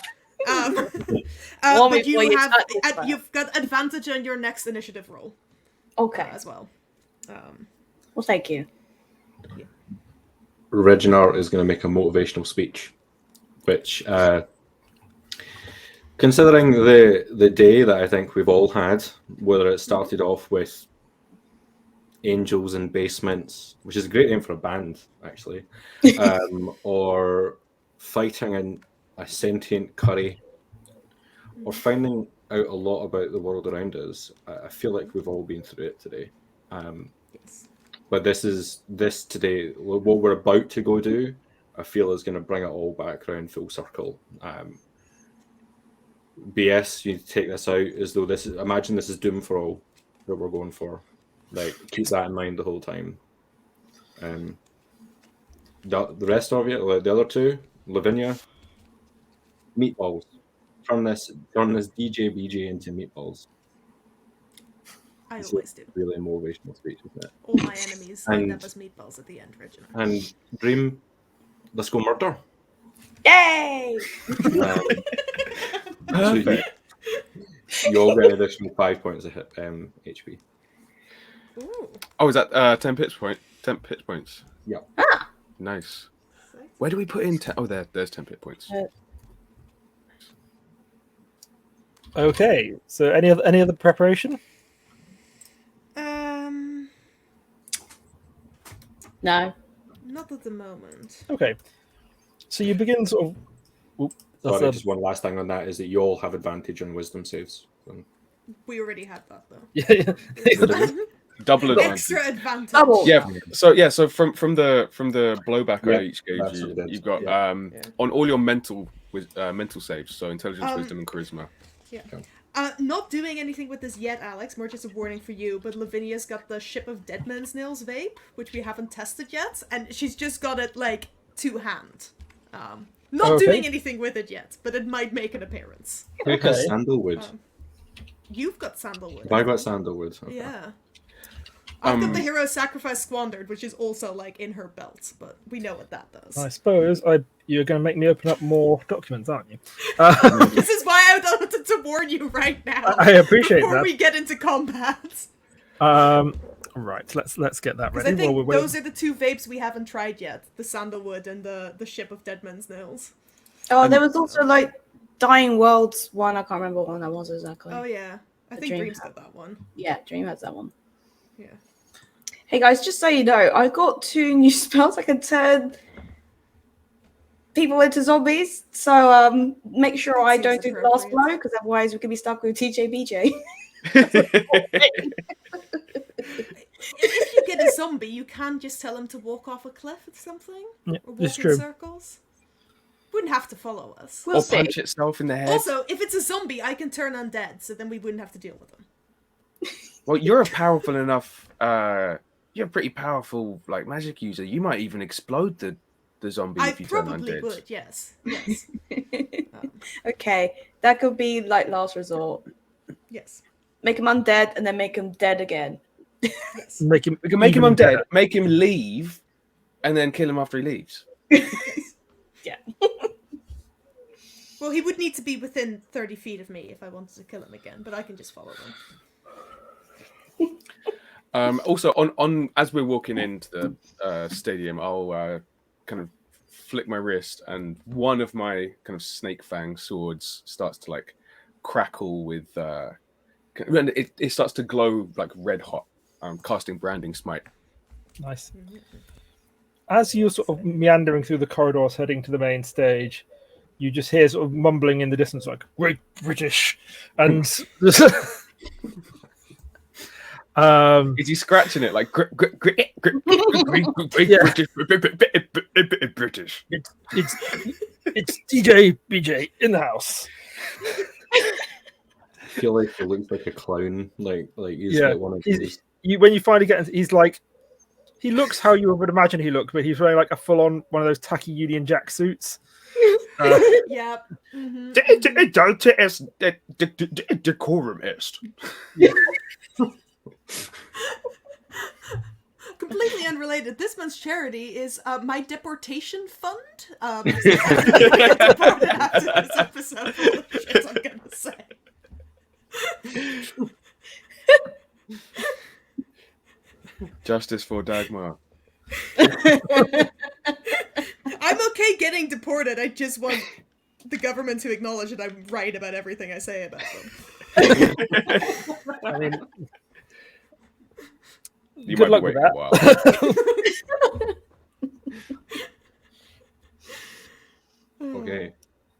But you've got advantage on your next initiative roll. Okay. As well. Well, thank you. Reginar is going to make a motivational speech, which, considering the day that I think we've all had, whether it started off with angels in basements, which is a great name for a band, actually, or fighting in a sentient curry, or finding out a lot about the world around us, I feel like we've all been through it today. But this today, what we're about to go do, I feel is going to bring it all back around full circle. BS, you take this out as though imagine this is doom for all that we're going for. Like, keep that in mind the whole time. The rest of you, the other 2, Lavinia, meatballs. Turn this DJ BJ into meatballs. I always do. Really motivational speech, isn't it? All my enemies end up as meatballs at the end, Reginar. And Dream, let's go murder. Yay! So you all get an additional 5 points of HP. Ooh. Oh, is that 10 hit points? Yeah. Ah. Nice. Where do we put in? There's 10 hit points. Okay. So any other preparation? No. Not at the moment. Okay. So you begin sort of. Oop, Sorry, just one last thing on that is that you all have advantage on wisdom saves. We already had that though. Yeah. Double advantage. Extra advantage. Double. Yeah. So from the blowback I each gave that's you, what it is. you've got Yeah. on all your mental saves, so intelligence, wisdom, and charisma. Yeah. Not doing anything with this yet, Alex. More just a warning for you. But Lavinia's got the Ship of Dead Men's Nails vape, which we haven't tested yet, and she's just got it like to hand. Not doing anything with it yet, but it might make an appearance. Who has sandalwood? You've got sandalwood. I got sandalwood. Okay. Yeah. I've got the Hero Sacrifice Squandered, which is also like in her belt, but we know what that does. I suppose you're going to make me open up more documents, aren't you? This is why I wanted to warn you right now. I appreciate before that. we get into combat. Right, let's get that Because ready. I think while we're waiting. those are the two vapes we haven't tried yet: the sandalwood and the Ship of Dead Men's Nails. Oh, there was also like Dying Worlds one. I can't remember what one that was exactly. Oh yeah, I think Dream Dream's had- got that one. Yeah, Dream has that one. Yeah. Hey guys, just so you know, I got 2 new spells. I can turn people into zombies. So make sure I Seems don't do the last appropriate. blow, because otherwise we could be stuck with TJBJ. If you get a zombie, you can just tell him to walk off a cliff or something, Yeah, or it's walk in true. circles. Wouldn't have to follow us. We'll Or see. punch itself in the head. Also, if it's a zombie, I can turn undead, so then we wouldn't have to deal with them. Well, you're a powerful enough. You're a pretty powerful like magic user. You might even explode the zombie I if you turn probably undead. would, yes. Yes. Okay, that could be like last resort. Yes. Make him undead and then make him dead again. Yes. Make him. We can make him even undead, better. make him leave, and then kill him after he leaves. Yeah. Well, he would need to be within 30 feet of me if I wanted to kill him again, but I can just follow them. Also, on as we're walking into the stadium, I'll kind of flick my wrist, and one of my kind of snake fang swords starts to like crackle with, and it starts to glow like red hot. Casting branding smite. Nice. As you're sort of meandering through the corridors heading to the main stage, you just hear sort of mumbling in the distance like "Great British," and Is he scratching it like great British? it's DJ BJ in the house. I feel like he looks like a clown. Like he's Yeah, like one of he's- those. When you finally get, he's like, he looks how you would imagine he looked, but he's wearing like a full-on one of those tacky Union Jack suits. Yep. Mhm. Delta est decorum est. Completely unrelated. This month's charity is my deportation fund. Because I got deported after this episode. All the shit I'm gonna say. Justice for Dagmar. I'm okay getting deported. I just want the government to acknowledge that I'm right about everything I say about them. I mean, You good might luck be with waiting a while. Okay.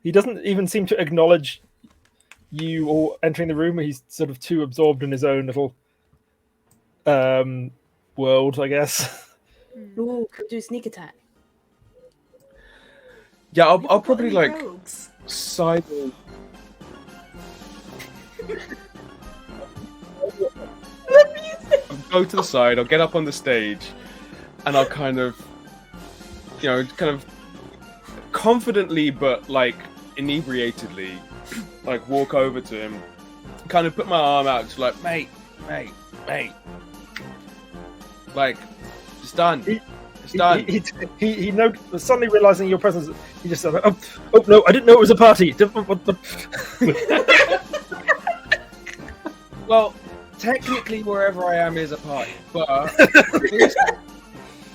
He doesn't even seem to acknowledge you or entering the room. He's sort of too absorbed in his own little world, I guess. Ooh, could do a sneak attack. Yeah, I'll Got probably any like rogues? sidle. I'll go to the side. I'll get up on the stage, and I'll kind of confidently but like inebriatedly, like walk over to him, kind of put my arm out, just like mate, like it's done. It's done. He suddenly realizing your presence. He just said, "Oh no, I didn't know it was a party." Well, technically, wherever I am is a party, but this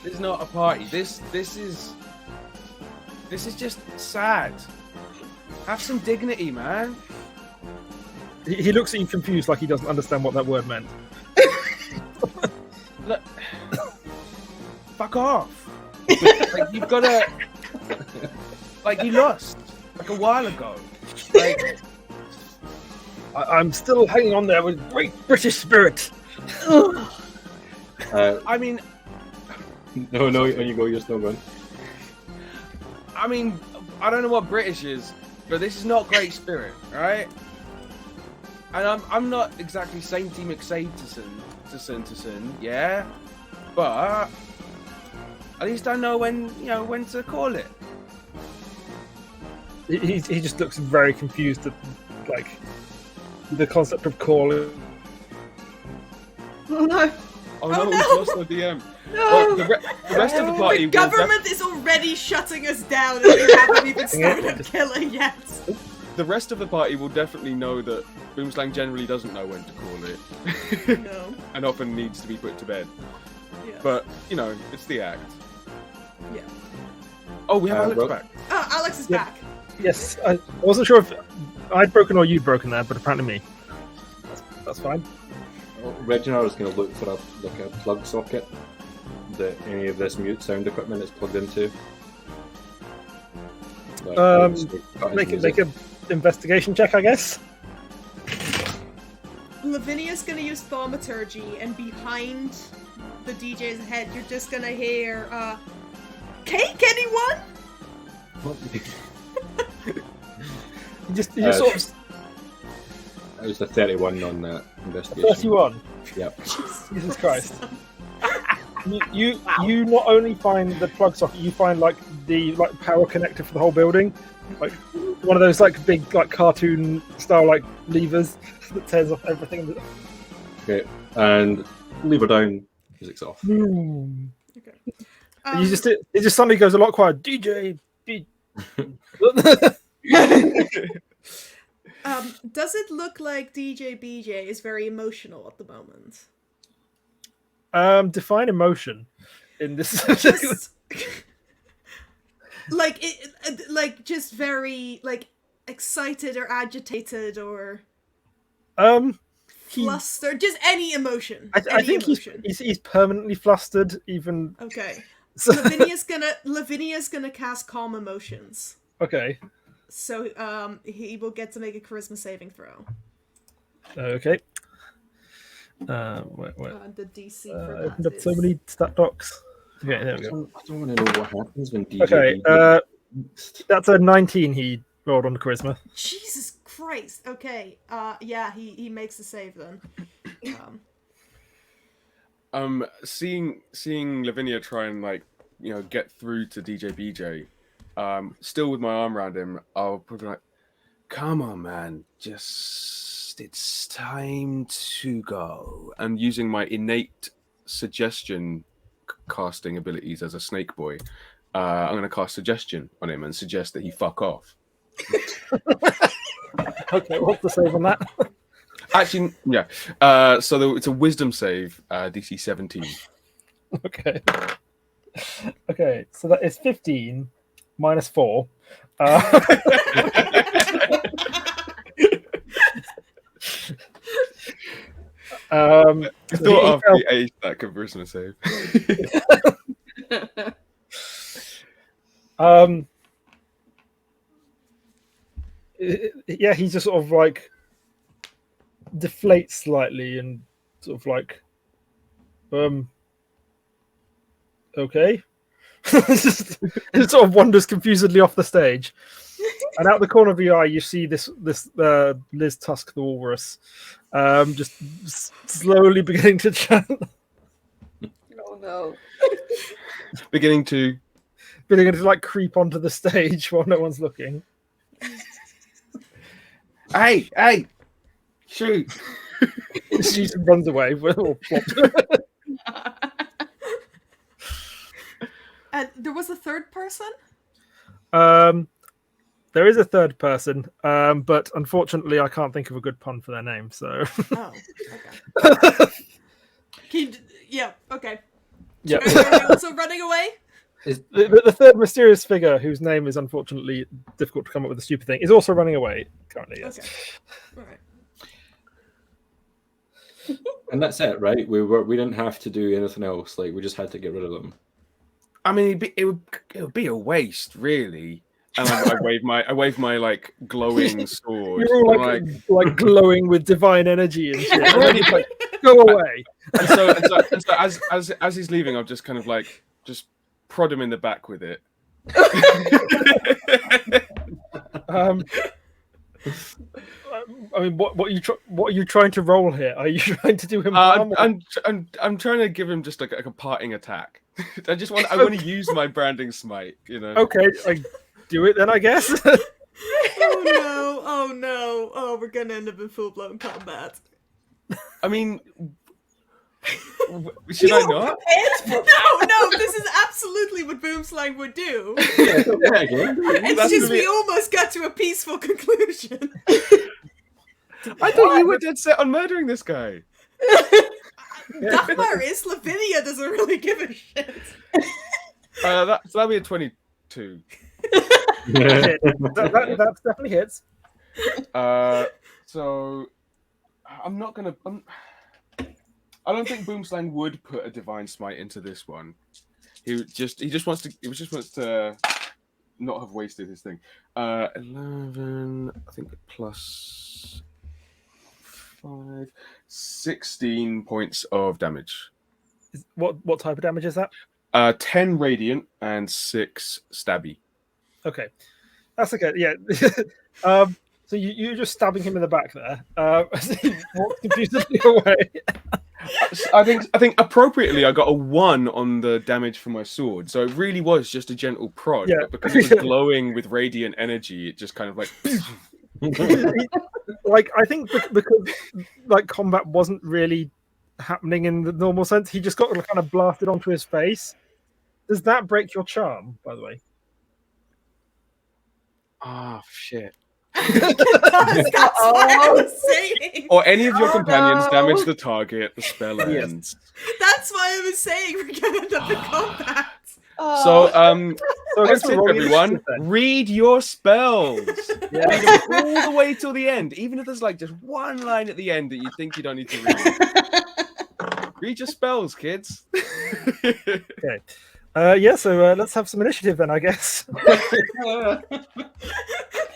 is not a party. This is just sad. Have some dignity, man. He looks at you confused, like he doesn't understand what that word meant. Look, fuck off. Like, you've got to... Like, you lost, like, a while ago. Like, I'm still hanging on there with great British spirit. I mean... No, when you go, you're still going. I mean, I don't know what British is, but this is not great spirit, right? And I'm not exactly Sainty McSainterson, yeah? But at least I know when to call it. He just looks very confused at like the concept of calling. Oh no! Oh no, no. we've lost our DM. No! Well, the rest of the party The will government is already shutting us down, and we haven't even started killing yet. the rest of the party will definitely know that Boomslang generally doesn't know when to call it, No. and often needs to be put to bed. Yeah. But it's the act. Yeah. Oh, we have Alex well- back. Oh, Alex is Yeah. back. Yes, I wasn't sure if I'd broken or you'd broken there, but apparently me. That's fine. Reginar is going to look for a plug socket that any of this mute sound equipment is plugged into. Make an investigation check, I guess. Lavinia's gonna use thaumaturgy, and behind the DJ's head, you're just gonna hear, cake, anyone? You just sort of It was a 31 on that investigation. 31. Yep. Jesus Christ. You not only find the plug socket, you find like the power connector for the whole building, like one of those like big like cartoon style like levers that turns off everything. Okay, and lever down, music's off. Boom. Okay. It just suddenly goes a lot quiet. DJ. Does it look like DJ BJ is very emotional at the moment? Define emotion in this. Just like it, like just very like excited or agitated or flustered. Just any emotion. I think he's permanently flustered. Even Okay. so, Lavinia's gonna cast calm emotions. okay. So he will get to make a charisma saving throw. Okay. Wait. The DC for that Opened up is... so many stat docs. Okay, there we go. I don't want to know what happens when DJ. Okay, that's a 19 he rolled on the charisma. Jesus Christ. Okay. Yeah, he makes the save then. Seeing Lavinia try and get through to DJ BJ, still with my arm around him, I'll probably be like, "Come on, man, it's time to go." And using my innate suggestion casting abilities as a snake boy, I'm going to cast suggestion on him and suggest that he fuck off. Okay, what's the save on that? Actually, yeah. So it's a wisdom save, DC 17. Okay. Okay, so that is 15 minus 4. I thought after the age that charisma save. Yeah, he just sort of like deflates slightly and sort of like, okay. It sort of wanders confusedly off the stage, and out the corner of your eye, you see this Liz Tusk the Walrus, just slowly beginning to chant. Oh no! beginning to like creep onto the stage while no one's looking. Hey, shoot! She just runs away. And there was a third person? There is a third person, but unfortunately, I can't think of a good pun for their name. So. Oh, okay. Yeah, okay. Yeah. Are you also running away? The third mysterious figure, whose name is unfortunately difficult to come up with a stupid thing, is also running away currently. Yes. Okay. All right. And that's it, right? We didn't have to do anything else. Like we just had to get rid of them. I mean, it would be a waste, really. And I wave my like glowing sword. You're all like glowing with divine energy and shit. And then he's like, go away. And so as he's leaving, I'll just kind of like just prod him in the back with it. I mean, what are you trying to roll here? Are you trying to do him harm? I'm trying to give him just like a parting attack. I want to use my branding smite. You know. Okay, do it then, I guess. Oh no! Oh, we're gonna end up in full-blown combat. I mean, should I not? No, this is absolutely what Boomslang would do. It's just we almost got to a peaceful conclusion. I thought you were dead set on murdering this guy. Dagmar is. Lavinia doesn't really give a shit. That'll be a 22. that definitely hits. So I'm not gonna. I don't think Boomslang would put a divine smite into this one. He just wants to not have wasted his thing. 11, I think, plus 5, 16 points of damage. What type of damage is that? 10 radiant and 6 stabby. Okay, that's okay. Yeah. So you're just stabbing him in the back there. He walks confusedly away. I think appropriately I got a 1 on the damage for my sword, so it really was just a gentle prod. Yeah. But because it was glowing with radiant energy, it just kind of like. Like, I think because like combat wasn't really happening in the normal sense, he just got kind of blasted onto his face. Does that break your charm, by the way? Ah, shit. That's what I was saying. Or any of your companions damage the target, the spell ends. That's why I was saying we're gonna end up in combat. So, I tip, everyone, read your spells. Yeah. Read them all the way till the end, even if there's like just one line at the end that you think you don't need to read. Read your spells, kids. Okay. So let's have some initiative then, I guess.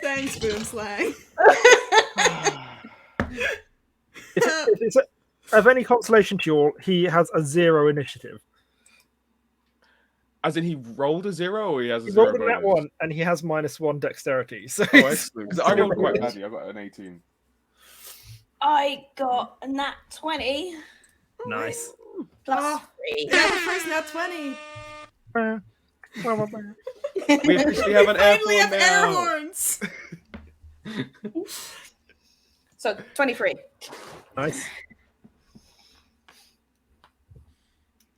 Thanks, Boomslang. if it's of any consolation to you all, he has a 0 initiative. As in, he rolled a 0, or he has a He 0 rolled a nat bonus? 1, and he has -1 dexterity. So Oh, excellent. 'Cause I rolled quite badly. I got an 18. I got a nat 20 nice. plus 3. Yeah, the first nat 20. We officially have an air Finally have horn air now. horns. So 23. Nice.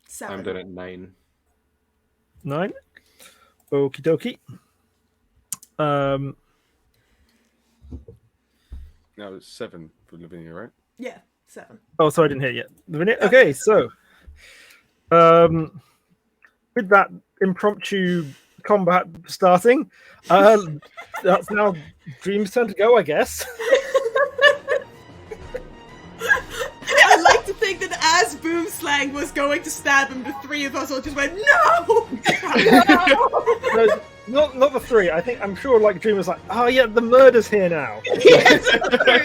7. I'm doing it 9. 9. Okie dokie. No, it's 7 for Lavinia, right? Yeah, 7. Oh, sorry, I didn't hear you. The minute. Okay, so with that impromptu combat starting, that's now Dream's turn to go, I guess. I like to think that as Boomslang was going to stab him, the three of us all just went, no! No, not the 3. I'm sure like Dream was like, oh yeah, the murder's here now. Yes,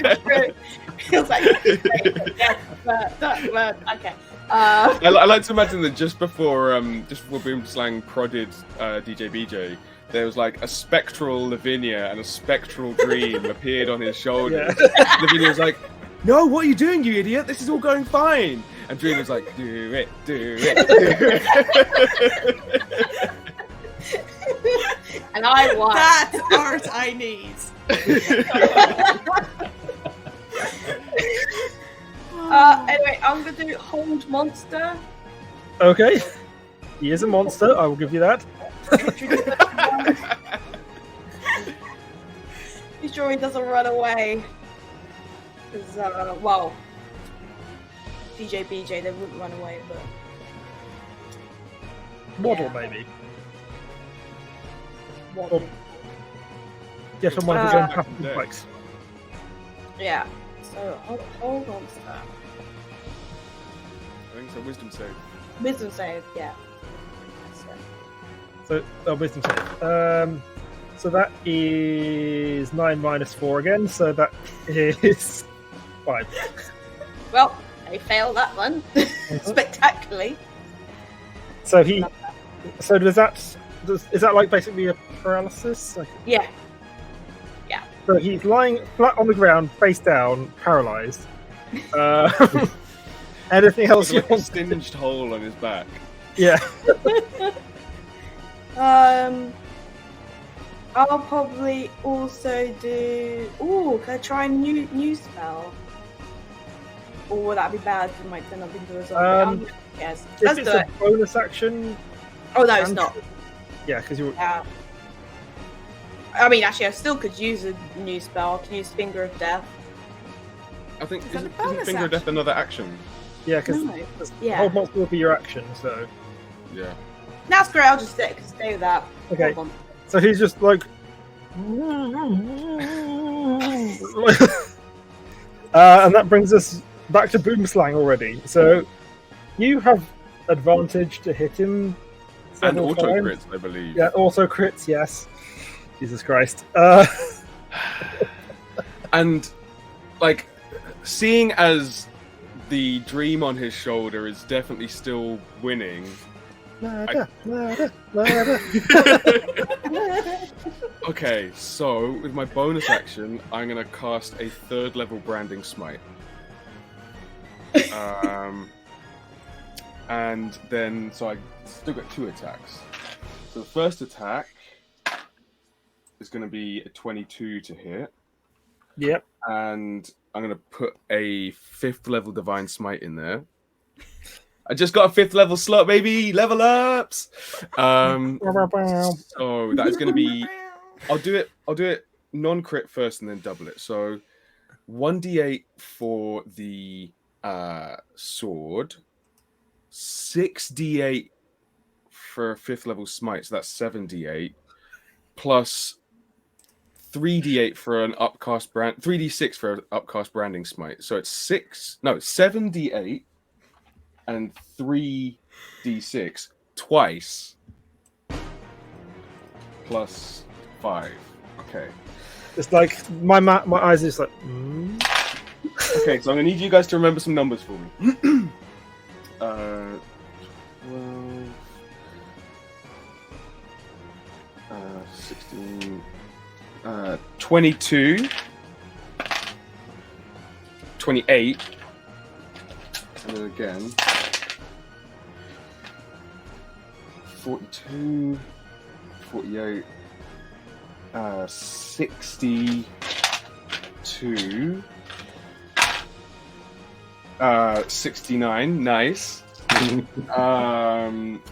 that's true. He was like, okay. I like to imagine that just before Boomslang prodded DJ BJ, there was like a spectral Lavinia and a spectral Dream appeared on his shoulders. Yeah. Lavinia was like, "No, what are you doing, you idiot? This is all going fine." And Dream was like, "Do it, do it, do it." And I won. That's art I need. Anyway, I'm gonna do hold monster. Okay. He is a monster, I will give you that. Be sure he doesn't run away. Because, well, DJ BJ, they wouldn't run away, but. Waddle, maybe. Waddle. Get on one of his own capital Yeah. spikes. Yeah. So, hold monster. I think it's a wisdom save. Wisdom save, yeah. So, So wisdom save. So that is 9 minus 4 again. So that is 5. Well, they fail that one spectacularly. So So does that? Is that like basically a paralysis? Like, Yeah. so he's lying flat on the ground, face down, paralyzed. Anything else you Like a want? singed hole on his back. Yeah. I'll probably also do. Ooh, can I try a new spell? Or would that be bad for my then I've been doing something? Yes, If let's it's do a it. bonus action, Oh no, it's not. yeah, because you're. Yeah. I mean, actually, I still could use a new spell. I can use Finger of Death. I think Is that a isn't bonus Finger of Death action? another action? Yeah, because No. Yeah. hold monster will be your action. So Yeah. That's great. I'll just stay with that. Okay. Hold on. so he's just like. And that brings us back to Boomslang already. So you have advantage to hit him. And several auto times. crits, I believe. Yeah, auto crits. Yes. Jesus Christ. And like seeing as the dream on his shoulder is definitely still winning. Okay, so with my bonus action, I'm gonna cast a 3rd level branding smite. And then so I still got 2 attacks. So the first attack is gonna be a 22 to hit. Yep. And I'm gonna put a 5th level divine smite in there. I just got a 5th level slot, baby. Level ups. So that is gonna be. I'll do it non-crit first and then double it. So 1d8 for the sword, 6d8 for a 5th level smite. So that's 7d8 plus 3d8 for an upcast brand, 3d6 for an upcast branding smite. So it's 7d8 and 3d6 twice plus 5. Okay. It's like my eyes are just like. Okay, so I'm gonna need you guys to remember some numbers for me. 12, 16, 22, 28, and then again 42, 48, 62, 69, nice.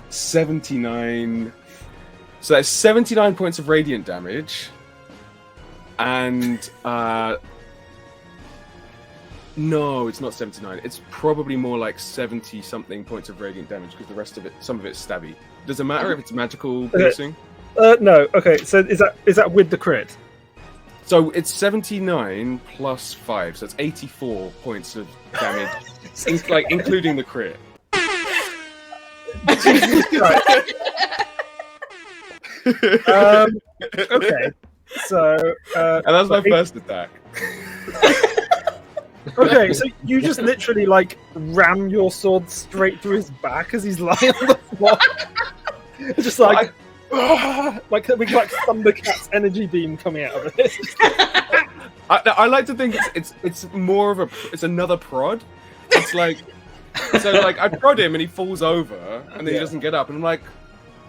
79. So that's 79 points of radiant damage. And no, it's not 79. It's probably more like 70 something points of radiant damage because the rest of it, some of it's stabby. Does it matter if it's magical piercing? No. Okay. So is that with the crit? So it's 79 plus 5, so it's 84 points of damage, including the crit. Okay. So and that's my first attack. Okay, so you just literally like ram your sword straight through his back as he's lying on the floor. It's just like like Thundercat's energy beam coming out of it. I like to think it's more of it's another prod. It's like so like I prod him and he falls over and then he doesn't get up and I'm like,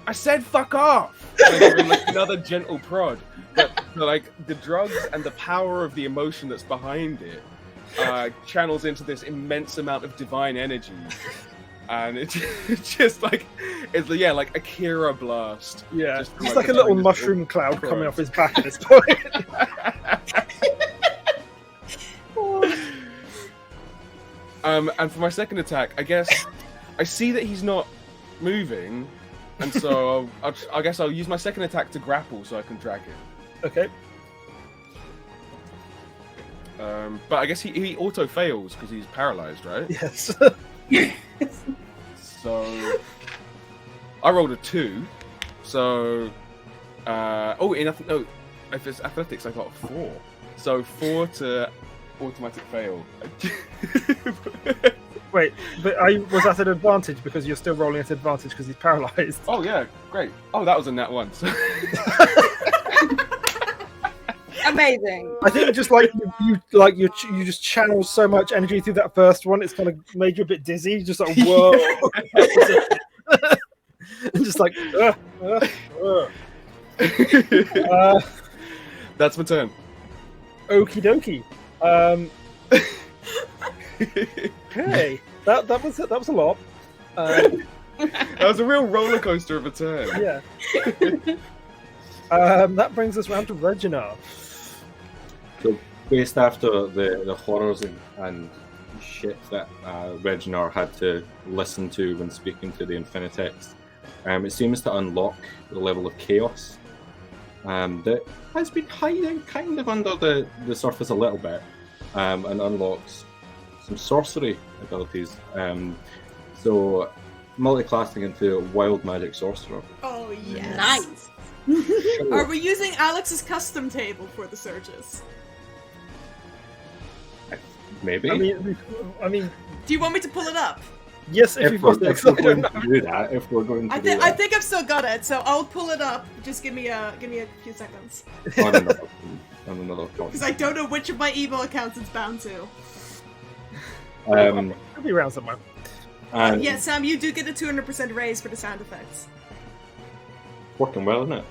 I said fuck off. Like another gentle prod, but like the drugs and the power of the emotion that's behind it channels into this immense amount of divine energy. And it's just like like Akira blast. Yeah, just it's like a little mushroom cloud coming off his back at this point. And for my second attack, I guess I see that he's not moving, and so I guess I'll use my second attack to grapple so I can drag him. Okay. But I guess he auto fails because he's paralyzed, right? Yes. So I rolled a 2, So, if it's athletics, I got 4. So 4 to automatic fail. Wait, but was that an advantage because you're still rolling at advantage because he's paralyzed? Oh yeah, great. Oh, that was a nat 1. So... Amazing. I think just you just channeled so much energy through that first one, it's kind of made you a bit dizzy. Just like whoa, and just like. That's my turn. Okie dokie. Okay, that was a lot. That was a real roller coaster of a turn. Yeah. That brings us round to Reginar. So, based after the horrors and shit that Reginar had to listen to when speaking to the Infinitex, it seems to unlock the level of chaos that has been hiding kind of under the surface a little bit, and unlocks some sorcery abilities. So, multi-classing into Wild Magic Sorcerer. Oh, yes. Nice. Are we using Alex's custom table for the searches? Maybe. I mean, Do you want me to pull it up? yes, if if you've we're, got the if we're going to do that, I think I've still got it, so I'll pull it up. Just give me a few seconds. on another Because I don't know which of my email accounts it's bound to. Um, it'll be around somewhere. and Yeah, Sam, you do get a 200% raise for the sound effects. working well, isn't it?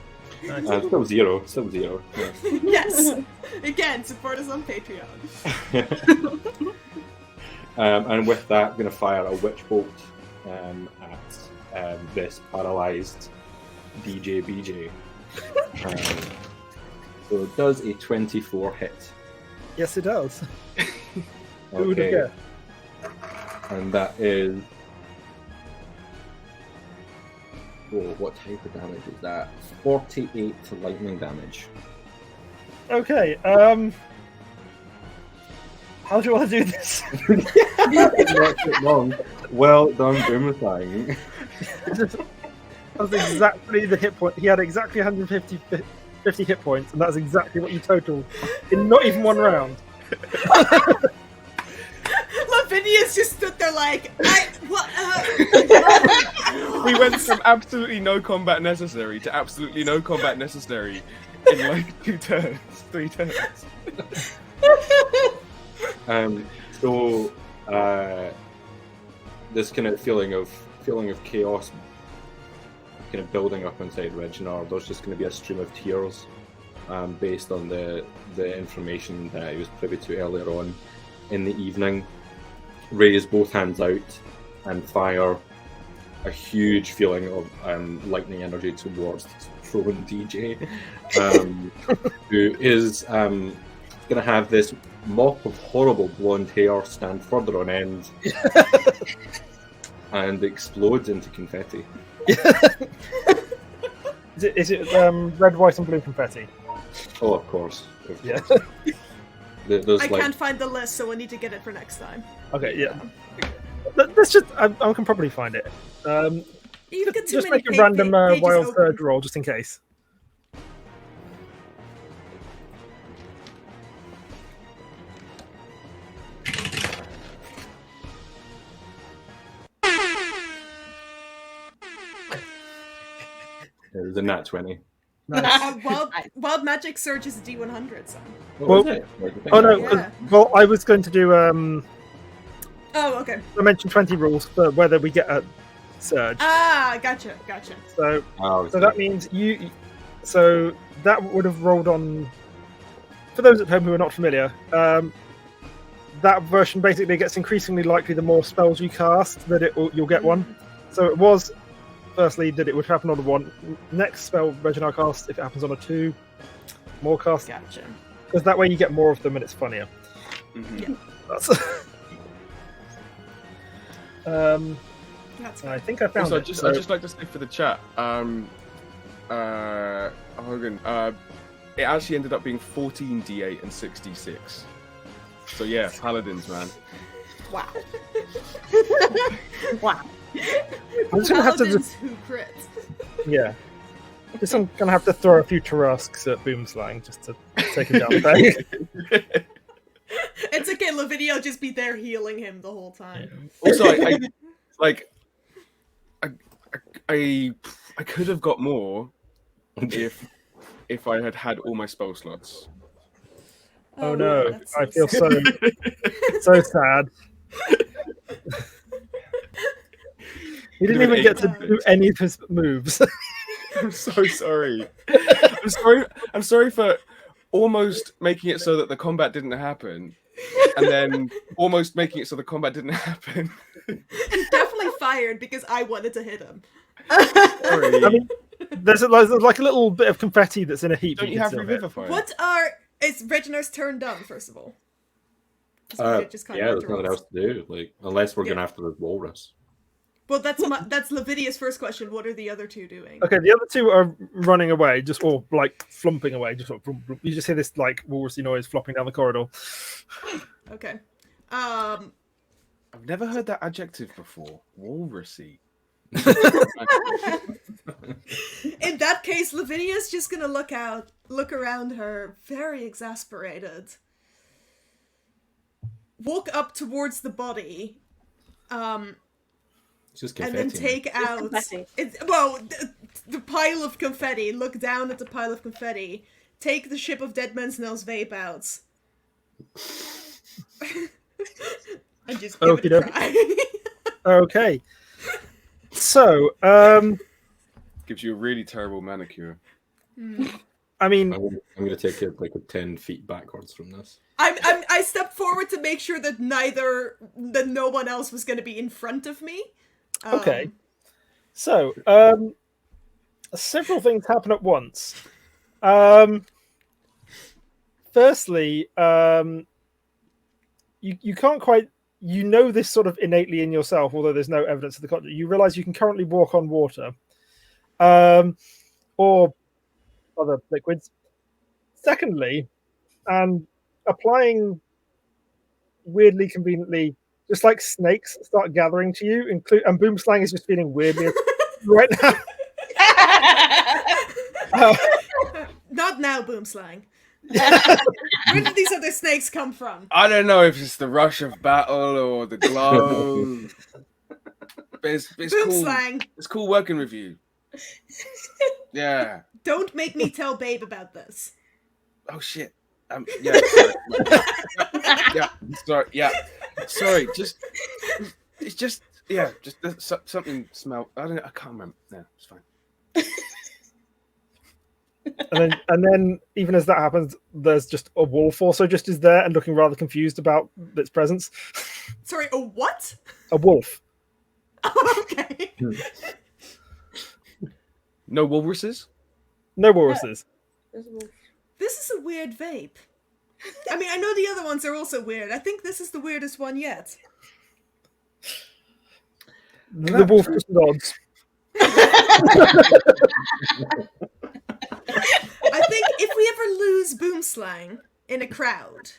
Nice. Still zero. Yeah. Yes! Again, support us on Patreon. And with that, I'm going to fire a witch bolt at this paralyzed DJ BJ. So it does a 24 hit. Yes, it does. Who would have Okay, guessed? and that is. Oh, what type of damage is that? 48 to lightning damage. Okay. How do you want to do this? Not too long. Well done, Boomslang. That's exactly the hit point. He had exactly 150 hit points, and that's exactly what you totaled in not even one round. Lavinia's just stood there like, what? We went from absolutely no combat necessary to absolutely no combat necessary in like 3 turns. So this kind of feeling of chaos kind of building up inside Reginar. There's just going to be a stream of tears based on the information that he was privy to earlier on in the evening. Raise both hands out and fire a huge feeling of lightning energy towards this prone DJ, who is going to have this mop of horrible blonde hair stand further on end and explodes into confetti. Is it red, white, and blue confetti? Oh, of course. Yeah. There's I like, can't find the list, so we'll need to get it for next time. Okay, yeah. Let's just. I can probably find it. You've got too Just many make a random pages wild open. third roll, just in case. it was a nat 20. Nice. Wild Magic Surge is a D100, so. What Well- was it? Oh no! Yeah. Well, I was going to do. Oh, okay. I mentioned 20 rules for whether we get a surge. Ah, gotcha. So Oh, So that means you. So that would have rolled on. For those at home who are not familiar, that version basically gets increasingly likely the more spells you cast that you'll get one. So it was, firstly, that it would happen on a 1. Next spell Reginar cast, if it happens on a 2, more cast. Gotcha. Because that way you get more of them and it's funnier. Mm-hmm. That's. That's I think I found Also, it. I'd just like to say for the chat, Hogan, it actually ended up being 14 D8 and 66. So yeah, paladins, man. Wow. Wow. I'm just gonna have to Paladins who crit. Yeah. Just I'm gonna have to throw a few Tarasks at Boomslang just to take him down the peg. It's okay, Lavinia will just be there healing him the whole time. Also, I could have got more if I had had all my spell slots. Oh no, that's I feel so sad. sad. He didn't even get to do any of his moves. I'm so sorry. I'm sorry for almost making it so that the combat didn't happen, and then almost making it so the combat didn't happen. He definitely fired because I wanted to hit him. Sorry. I mean, there's like a little bit of confetti that's in a heap. Don't you have Revivify? Is Reginar's turn done, first of all? There's nothing else to do. Like, unless we're going after the walrus. Well, that's Lavinia's first question. What are the other two doing? Okay, the other two are running away, or like flumping away. Just sort of, you just hear this like walrusy noise flopping down the corridor. Okay. I've never heard that adjective before. Walrusy. In that case, Lavinia's just gonna look around her, very exasperated. Walk up towards the body, just and then take out the pile of confetti. Look down at the pile of confetti. Take the Ship of Dead Men's Nails vape out. And just give it a try. Okay. So, gives you a really terrible manicure. I mean, I'm going to take it like 10 feet backwards from this. I stepped forward to make sure that no one else was going to be in front of me. Okay. So, several things happen at once. Firstly, you can't quite. You know this sort of innately in yourself, although there's no evidence of the contrary. You realize you can currently walk on water, or other liquids. Secondly, and applying weirdly conveniently, just like snakes start gathering to you, and Boomslang is just feeling weirdly right now. Not now, Boomslang. Where did these other snakes come from? I don't know if it's the rush of battle or the glow. But it's Boomslang. Cool. It's cool working with you. Yeah. Don't make me tell Babe about this. Oh shit. Yeah. Sorry. Yeah. Sorry. Yeah. Sorry. It's just something smelled. I can't remember. Yeah, it's fine. And then even as that happens, there's just a wolf also just is there and looking rather confused about its presence. Sorry, a what? A wolf. Oh, okay. No walruses? No walruses. This is a weird vape. I mean, I know the other ones are also weird. I think this is the weirdest one yet. The wolf just nods. I think if we ever lose Boomslang in a crowd,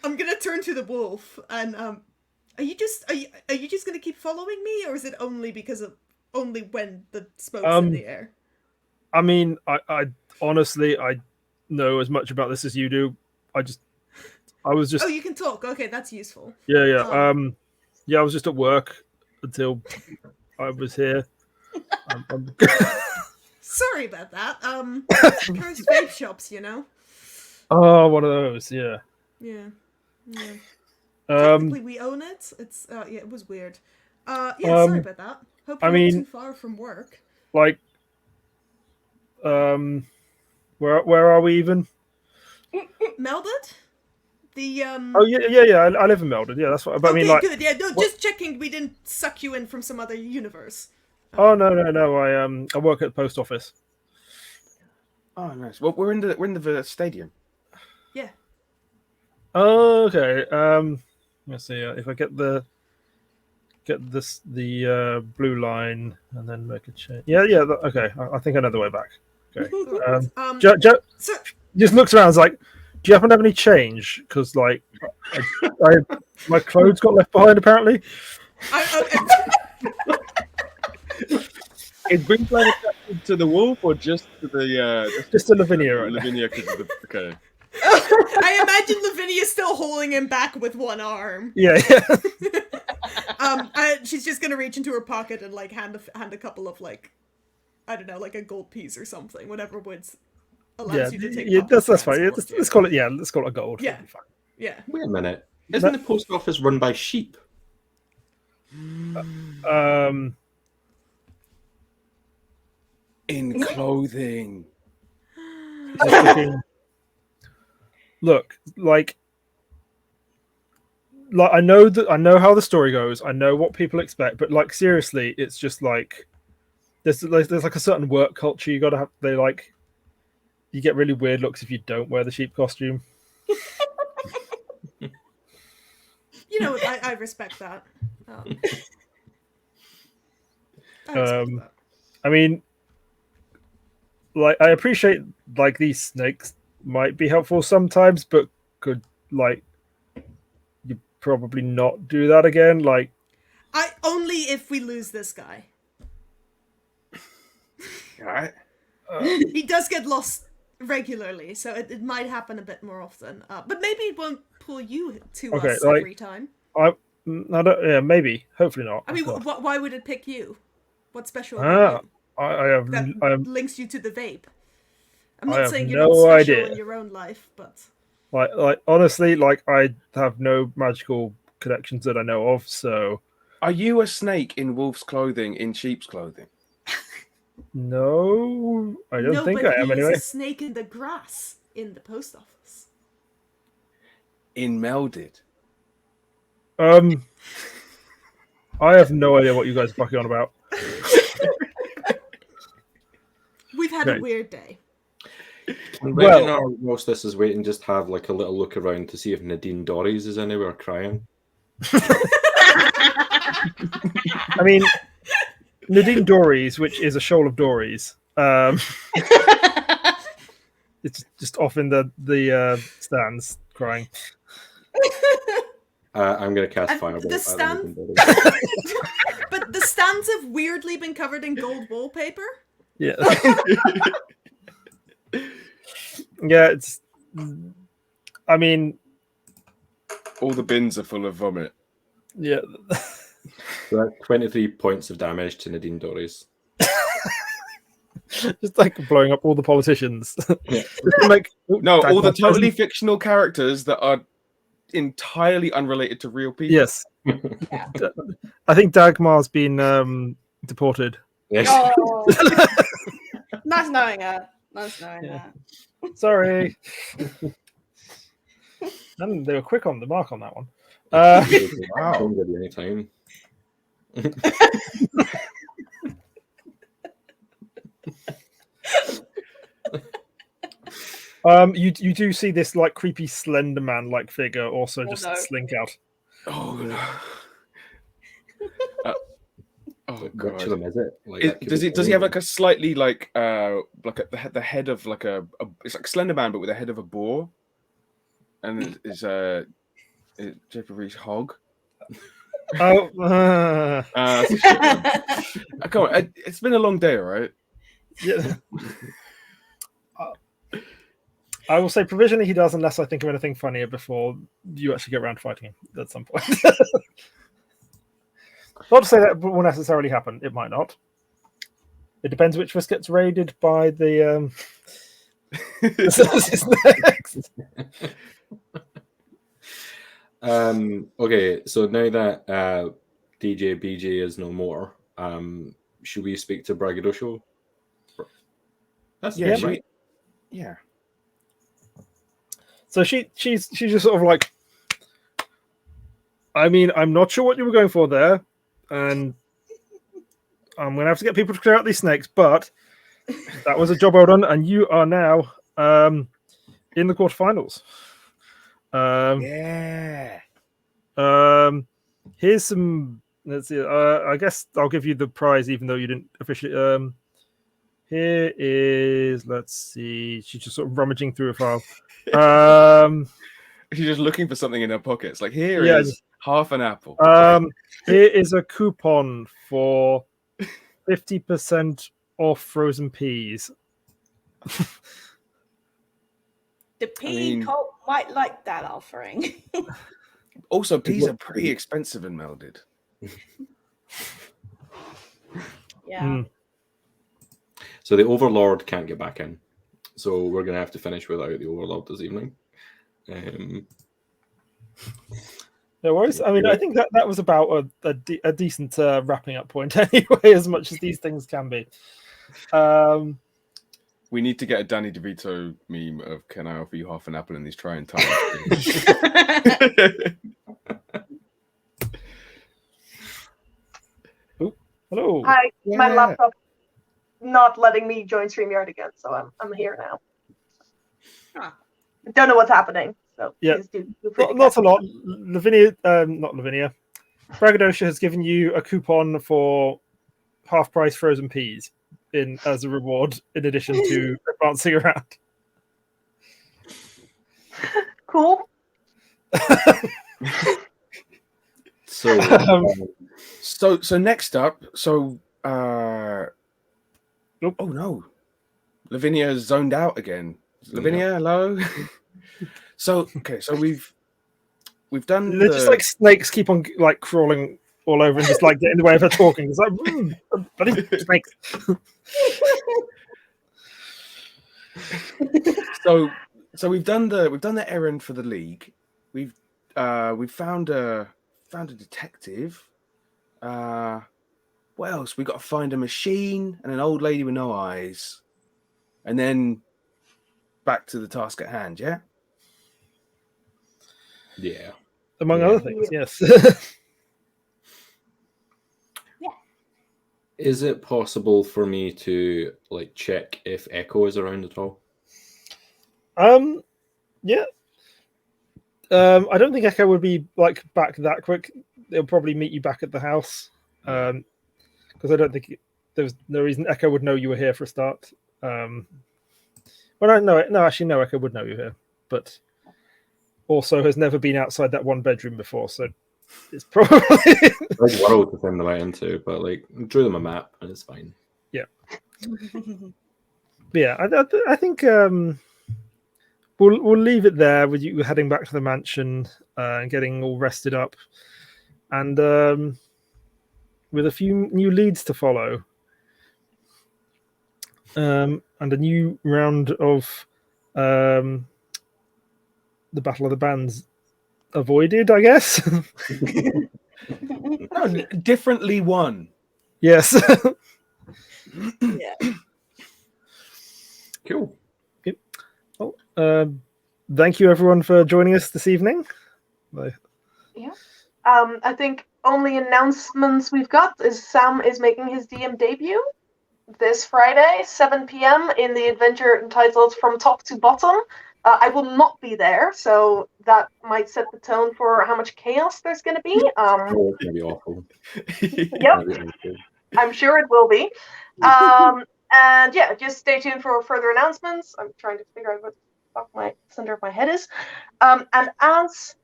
I'm gonna turn to the wolf and are you just gonna keep following me, or is it only when the smoke's in the air? I mean, I honestly know as much about this as you do. I was just. Oh, you can talk. Okay, that's useful. Yeah. I was just at work until I was here. Sorry about that. Cursed vape shops, you know. Oh, one of those. Yeah. Yeah. Technically, we own it. It's it was weird. Sorry about that. Hope you're not too far from work. Like, where are we even? Melded? The Oh yeah. I live in Meldon. Yeah, that's what. But okay, I mean, like, good. Yeah, no, just checking we didn't suck you in from some other universe. Oh no. I work at the post office. Oh nice. Well, we're in the stadium. Yeah. Oh, okay. Let's see if I get the blue line and then make a change. Yeah. Okay. I think I know the way back. Okay. Joe just looks around, and is like, Do you happen to have any change? Because like, my clothes got left behind apparently. Is Boomslang attracted to the wolf or just to the Just to Lavinia right now. Lavinia because of the okay. I imagine Lavinia's still holding him back with one arm. Yeah. She's just gonna reach into her pocket and like hand a couple of like, I don't know, like a gold piece or something, whatever would allows you to take. Yeah, that's fine. Yeah, let's call it. Yeah, let's call it a gold. Yeah. That'll be fine. Yeah. Wait a minute. Isn't the post office run by sheep? In clothing. Look, like I know how the story goes. I know what people expect, but like seriously, it's just like there's like a certain work culture you got to have. They like you get really weird looks if you don't wear the sheep costume. You know, I respect that. I mean, like I appreciate like these snakes might be helpful sometimes, but could like you probably not do that again. Like, only if we lose this guy. All right. He does get lost regularly, so it might happen a bit more often. But maybe it won't pull you to us every time. I don't. Yeah, maybe. Hopefully not. I mean, why would it pick you? What's special? I that links you to the vape. I'm not saying you're no not special idea. in your own life, but like honestly, like I have no magical connections that I know of. So, are you a snake in wolf's clothing, in sheep's clothing? No, I don't think I am. Anyway, a snake in the grass in the post office. In melded. I have no idea what you guys are fucking on about. We've had a weird day. Reginar, whilst this is waiting, just have like a little look around to see if Nadine Dorries is anywhere crying. I mean, Nadine Dorries, which is a shoal of Dories, it's just off in the stands crying. I'm going to cast Fireball. The stand... But the stands have weirdly been covered in gold wallpaper. Yeah. Yeah, it's... I mean... All the bins are full of vomit. Yeah. So that's 23 points of damage to Nadine Dorries. Just like blowing up all the politicians. Yeah. All the totally fictional characters that are entirely unrelated to real people. Yes. I think Dagmar's been deported. Yes. Oh. Nice knowing her. Sorry. And they were quick on the mark on that one. Wow. Don't give you any time. You do see this like creepy Slender Man like figure also slink out. Oh no! Which of them is it? Like, does he have like a slightly like the head of like it's like Slender Man but with the head of a boar, and is Jeffrey Reese hog? Oh, come on! It's been a long day, all right? Yeah. I will say provisionally he does, unless I think of anything funnier before you actually get around to fighting him at some point. Not to say that will necessarily happen. It might not. It depends which of us gets raided by the next. Okay, so now that DJ BJ is no more, should we speak to Braggadocio? That's right. Yeah. So she's just sort of like, I mean, I'm not sure what you were going for there, and I'm gonna have to get people to clear out these snakes, but that was a job well done, and you are now in the quarterfinals. Here's some. Let's see. I guess I'll give you the prize, even though you didn't officially. Here is, let's see, she's just sort of rummaging through a file. She's just looking for something in her pockets. Like, here Yeah, is half an apple. Here is a coupon for 50% off frozen peas. The pea cult might like that offering. Also, peas are pretty expensive and melded. Yeah. So the Overlord can't get back in. So we're going to have to finish without the Overlord this evening. No worries. I mean, I think that was about a decent wrapping up point anyway, as much as these things can be. We need to get a Danny DeVito meme of "Can I offer you half an apple in these trying times?" Hello. Hi, my laptop not letting me join StreamYard again, so I'm here now. Don't know what's happening. So yeah, please do free to not catch a me. lot. Lavinia, not Lavinia. Braggadocio has given you a coupon for half price frozen peas as a reward, in addition to advancing around. Cool. So next up, oh no, Lavinia zoned out again. Lavinia, hello. So we've done. They're just like snakes, keep on like crawling all over and just like get in the way of her talking. It's like bloody snakes. So we've done the errand for the league. We've found a detective. What else? We got to find a machine and an old lady with no eyes, and then back to the task at hand. Yeah. Yeah. Among other things, yes. Is it possible for me to like check if Echo is around at all? Yeah. I don't think Echo would be like back that quick. They'll probably meet you back at the house. Because I don't think there's no reason Echo would know you were here for a start. Well, no, actually, no, Echo would know you're here, but also has never been outside that one bedroom before, so it's probably Big world to send them out into, but like drew them a map and it's fine. Yeah. Yeah, I think we'll leave it there with you heading back to the mansion and getting all rested up, and with a few new leads to follow, and a new round of the Battle of the Bands avoided, I guess. No, differently won. Yes. Yeah. Cool. Yep. Well, thank you everyone for joining us this evening. Bye. Yeah. I think only announcements we've got is Sam is making his DM debut this Friday, 7 p.m. in the adventure entitled From Top to Bottom. I will not be there, so that might set the tone for how much chaos there's going to be. It's going to be awful. Yep, I'm sure it will be. And yeah, just stay tuned for further announcements. I'm trying to figure out what the fuck my center of my head is. And as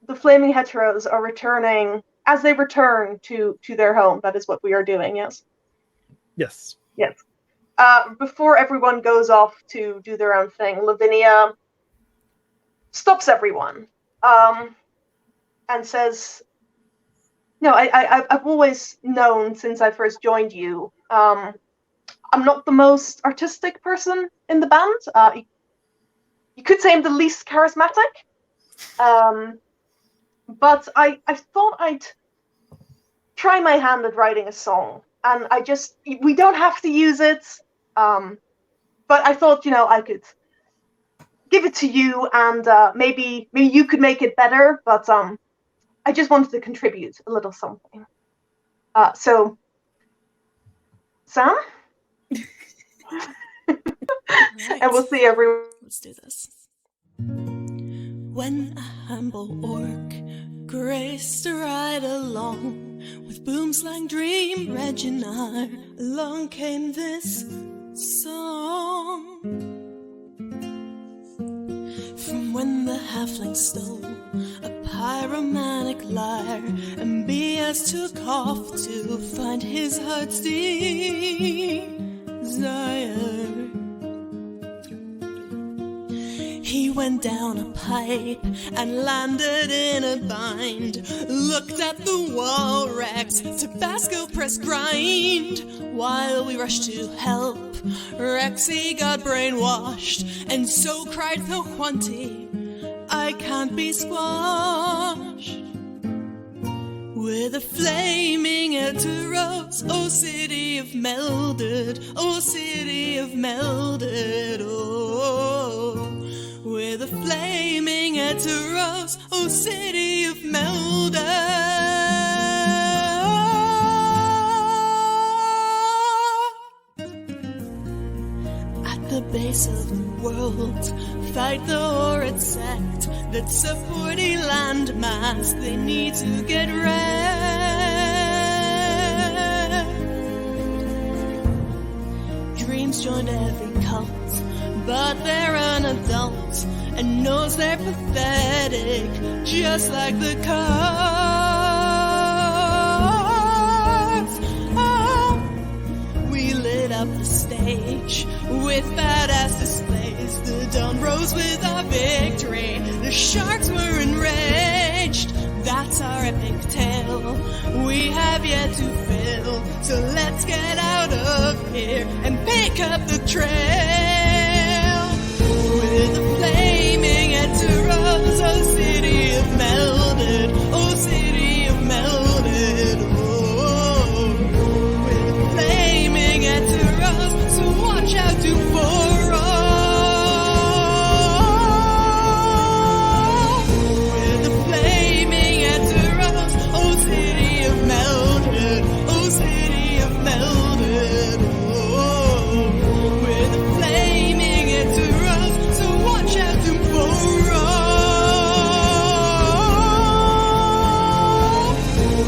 the Flaming Heteros are returning, as they return to their home, that is what we are doing, yes? Yes. Yes. Before everyone goes off to do their own thing, Lavinia stops everyone and says, "No, I've always known since I first joined you. I'm not the most artistic person in the band. You could say I'm the least charismatic. But I thought I'd try my hand at writing a song, and we don't have to use it. But I thought, I could give it to you, and maybe you could make it better. But I just wanted to contribute a little something. So, Sam, Right. and we'll see everyone. Let's do this. When a humble orc Grace to ride along with Boomslang Dream Reginar. Along came this song from when the halfling stole a pyromanic lyre and BS took off to find his heart's desire. He went down a pipe and landed in a bind. Looked at the wall Rex, Tabasco press grind. While we rushed to help, Rexy got brainwashed, and so cried the Huanti, I can't be squashed. With a flaming Elteros, oh city of Melded, oh city of Melded, oh. With a flaming Elteros, oh city of Melded. At the base of the world, fight the horrid sect that support a landmass. They need to get wrecked. Dreams joined every cult, but they're an adult and knows they're pathetic, just like the cards. Oh, we lit up the stage with badass displays. The dawn rose with our victory. The sharks were enraged. That's our epic tale we have yet to fill. So let's get out of here and pick up the trail. With a flaming Elteros, oh city of Melded, oh city of Melded, oh. With a flaming Elteros, so watch out to Foro. With a flaming Elteros, oh city of Melded, oh city of Melded, oh. With a flaming Elteros, so watch out to Foro.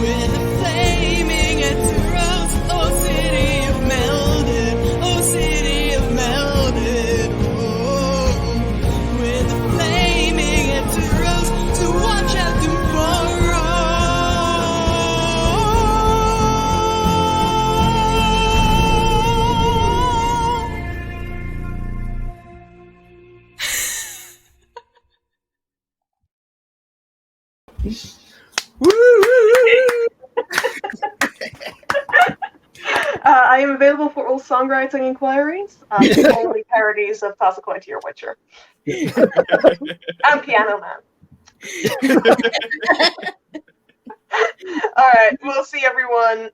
With a flaming Elteros, oh city of Melded, oh city of Melded, oh. With a flaming Elteros, so watch out to Foro. I am available for all songwriting inquiries. Only parodies of Toss a Coin to Your Witcher. I'm Piano Man. All right, we'll see everyone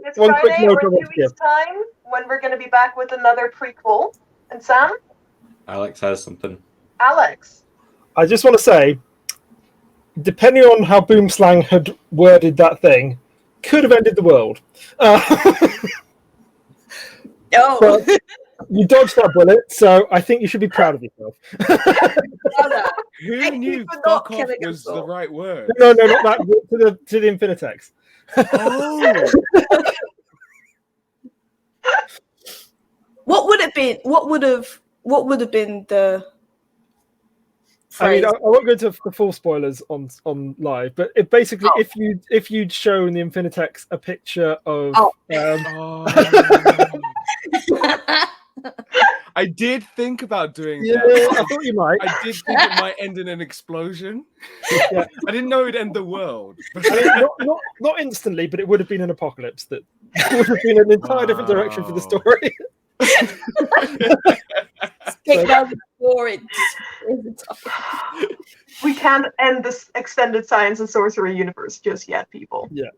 this one quick Friday note or on in what's 2 weeks' time when we're going to be back with another prequel. And Sam? Alex has something. Alex? I just want to say, depending on how Boomslang had worded that thing, could have ended the world. Oh, But you dodged that bullet, so I think you should be proud of yourself. Who Thank knew you for not fuck off killing was us the all. right word? No, not that. To the Infinitex. Oh, What would it be? What would have been the I mean, phrase? I won't go into the full spoilers on live, but it basically, Oh. if you'd shown the Infinitex a picture of, Oh. I did think about doing yeah, that. I thought you might. I did think it might end in an explosion. Yeah. I didn't know it'd end the world. I mean, not instantly, but it would have been an apocalypse that would have been an entire different direction for the story. Take down the door. We can't end this extended science and sorcery universe just yet, people. Yeah.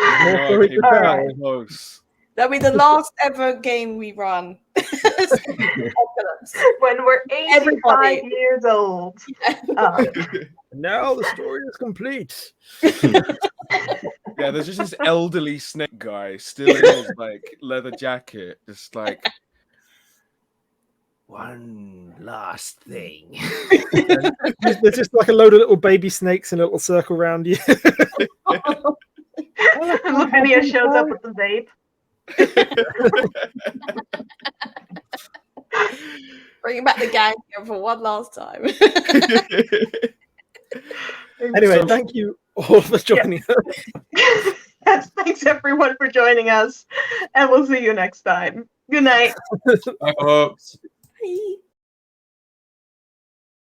Okay, Alright. close. That'll be the last ever game we run. When we're 85 Everybody. years old. Now the story is complete. Yeah, there's just this elderly snake guy still in his like leather jacket, just like, one last thing. There's just like a load of little baby snakes in a little circle around you. And Lavinia shows up with the vape. Bringing back the gang here for one last time. Anyway, thank you all for joining us. Yes, thanks everyone for joining us, and we'll see you next time. Good night. I hope. Bye.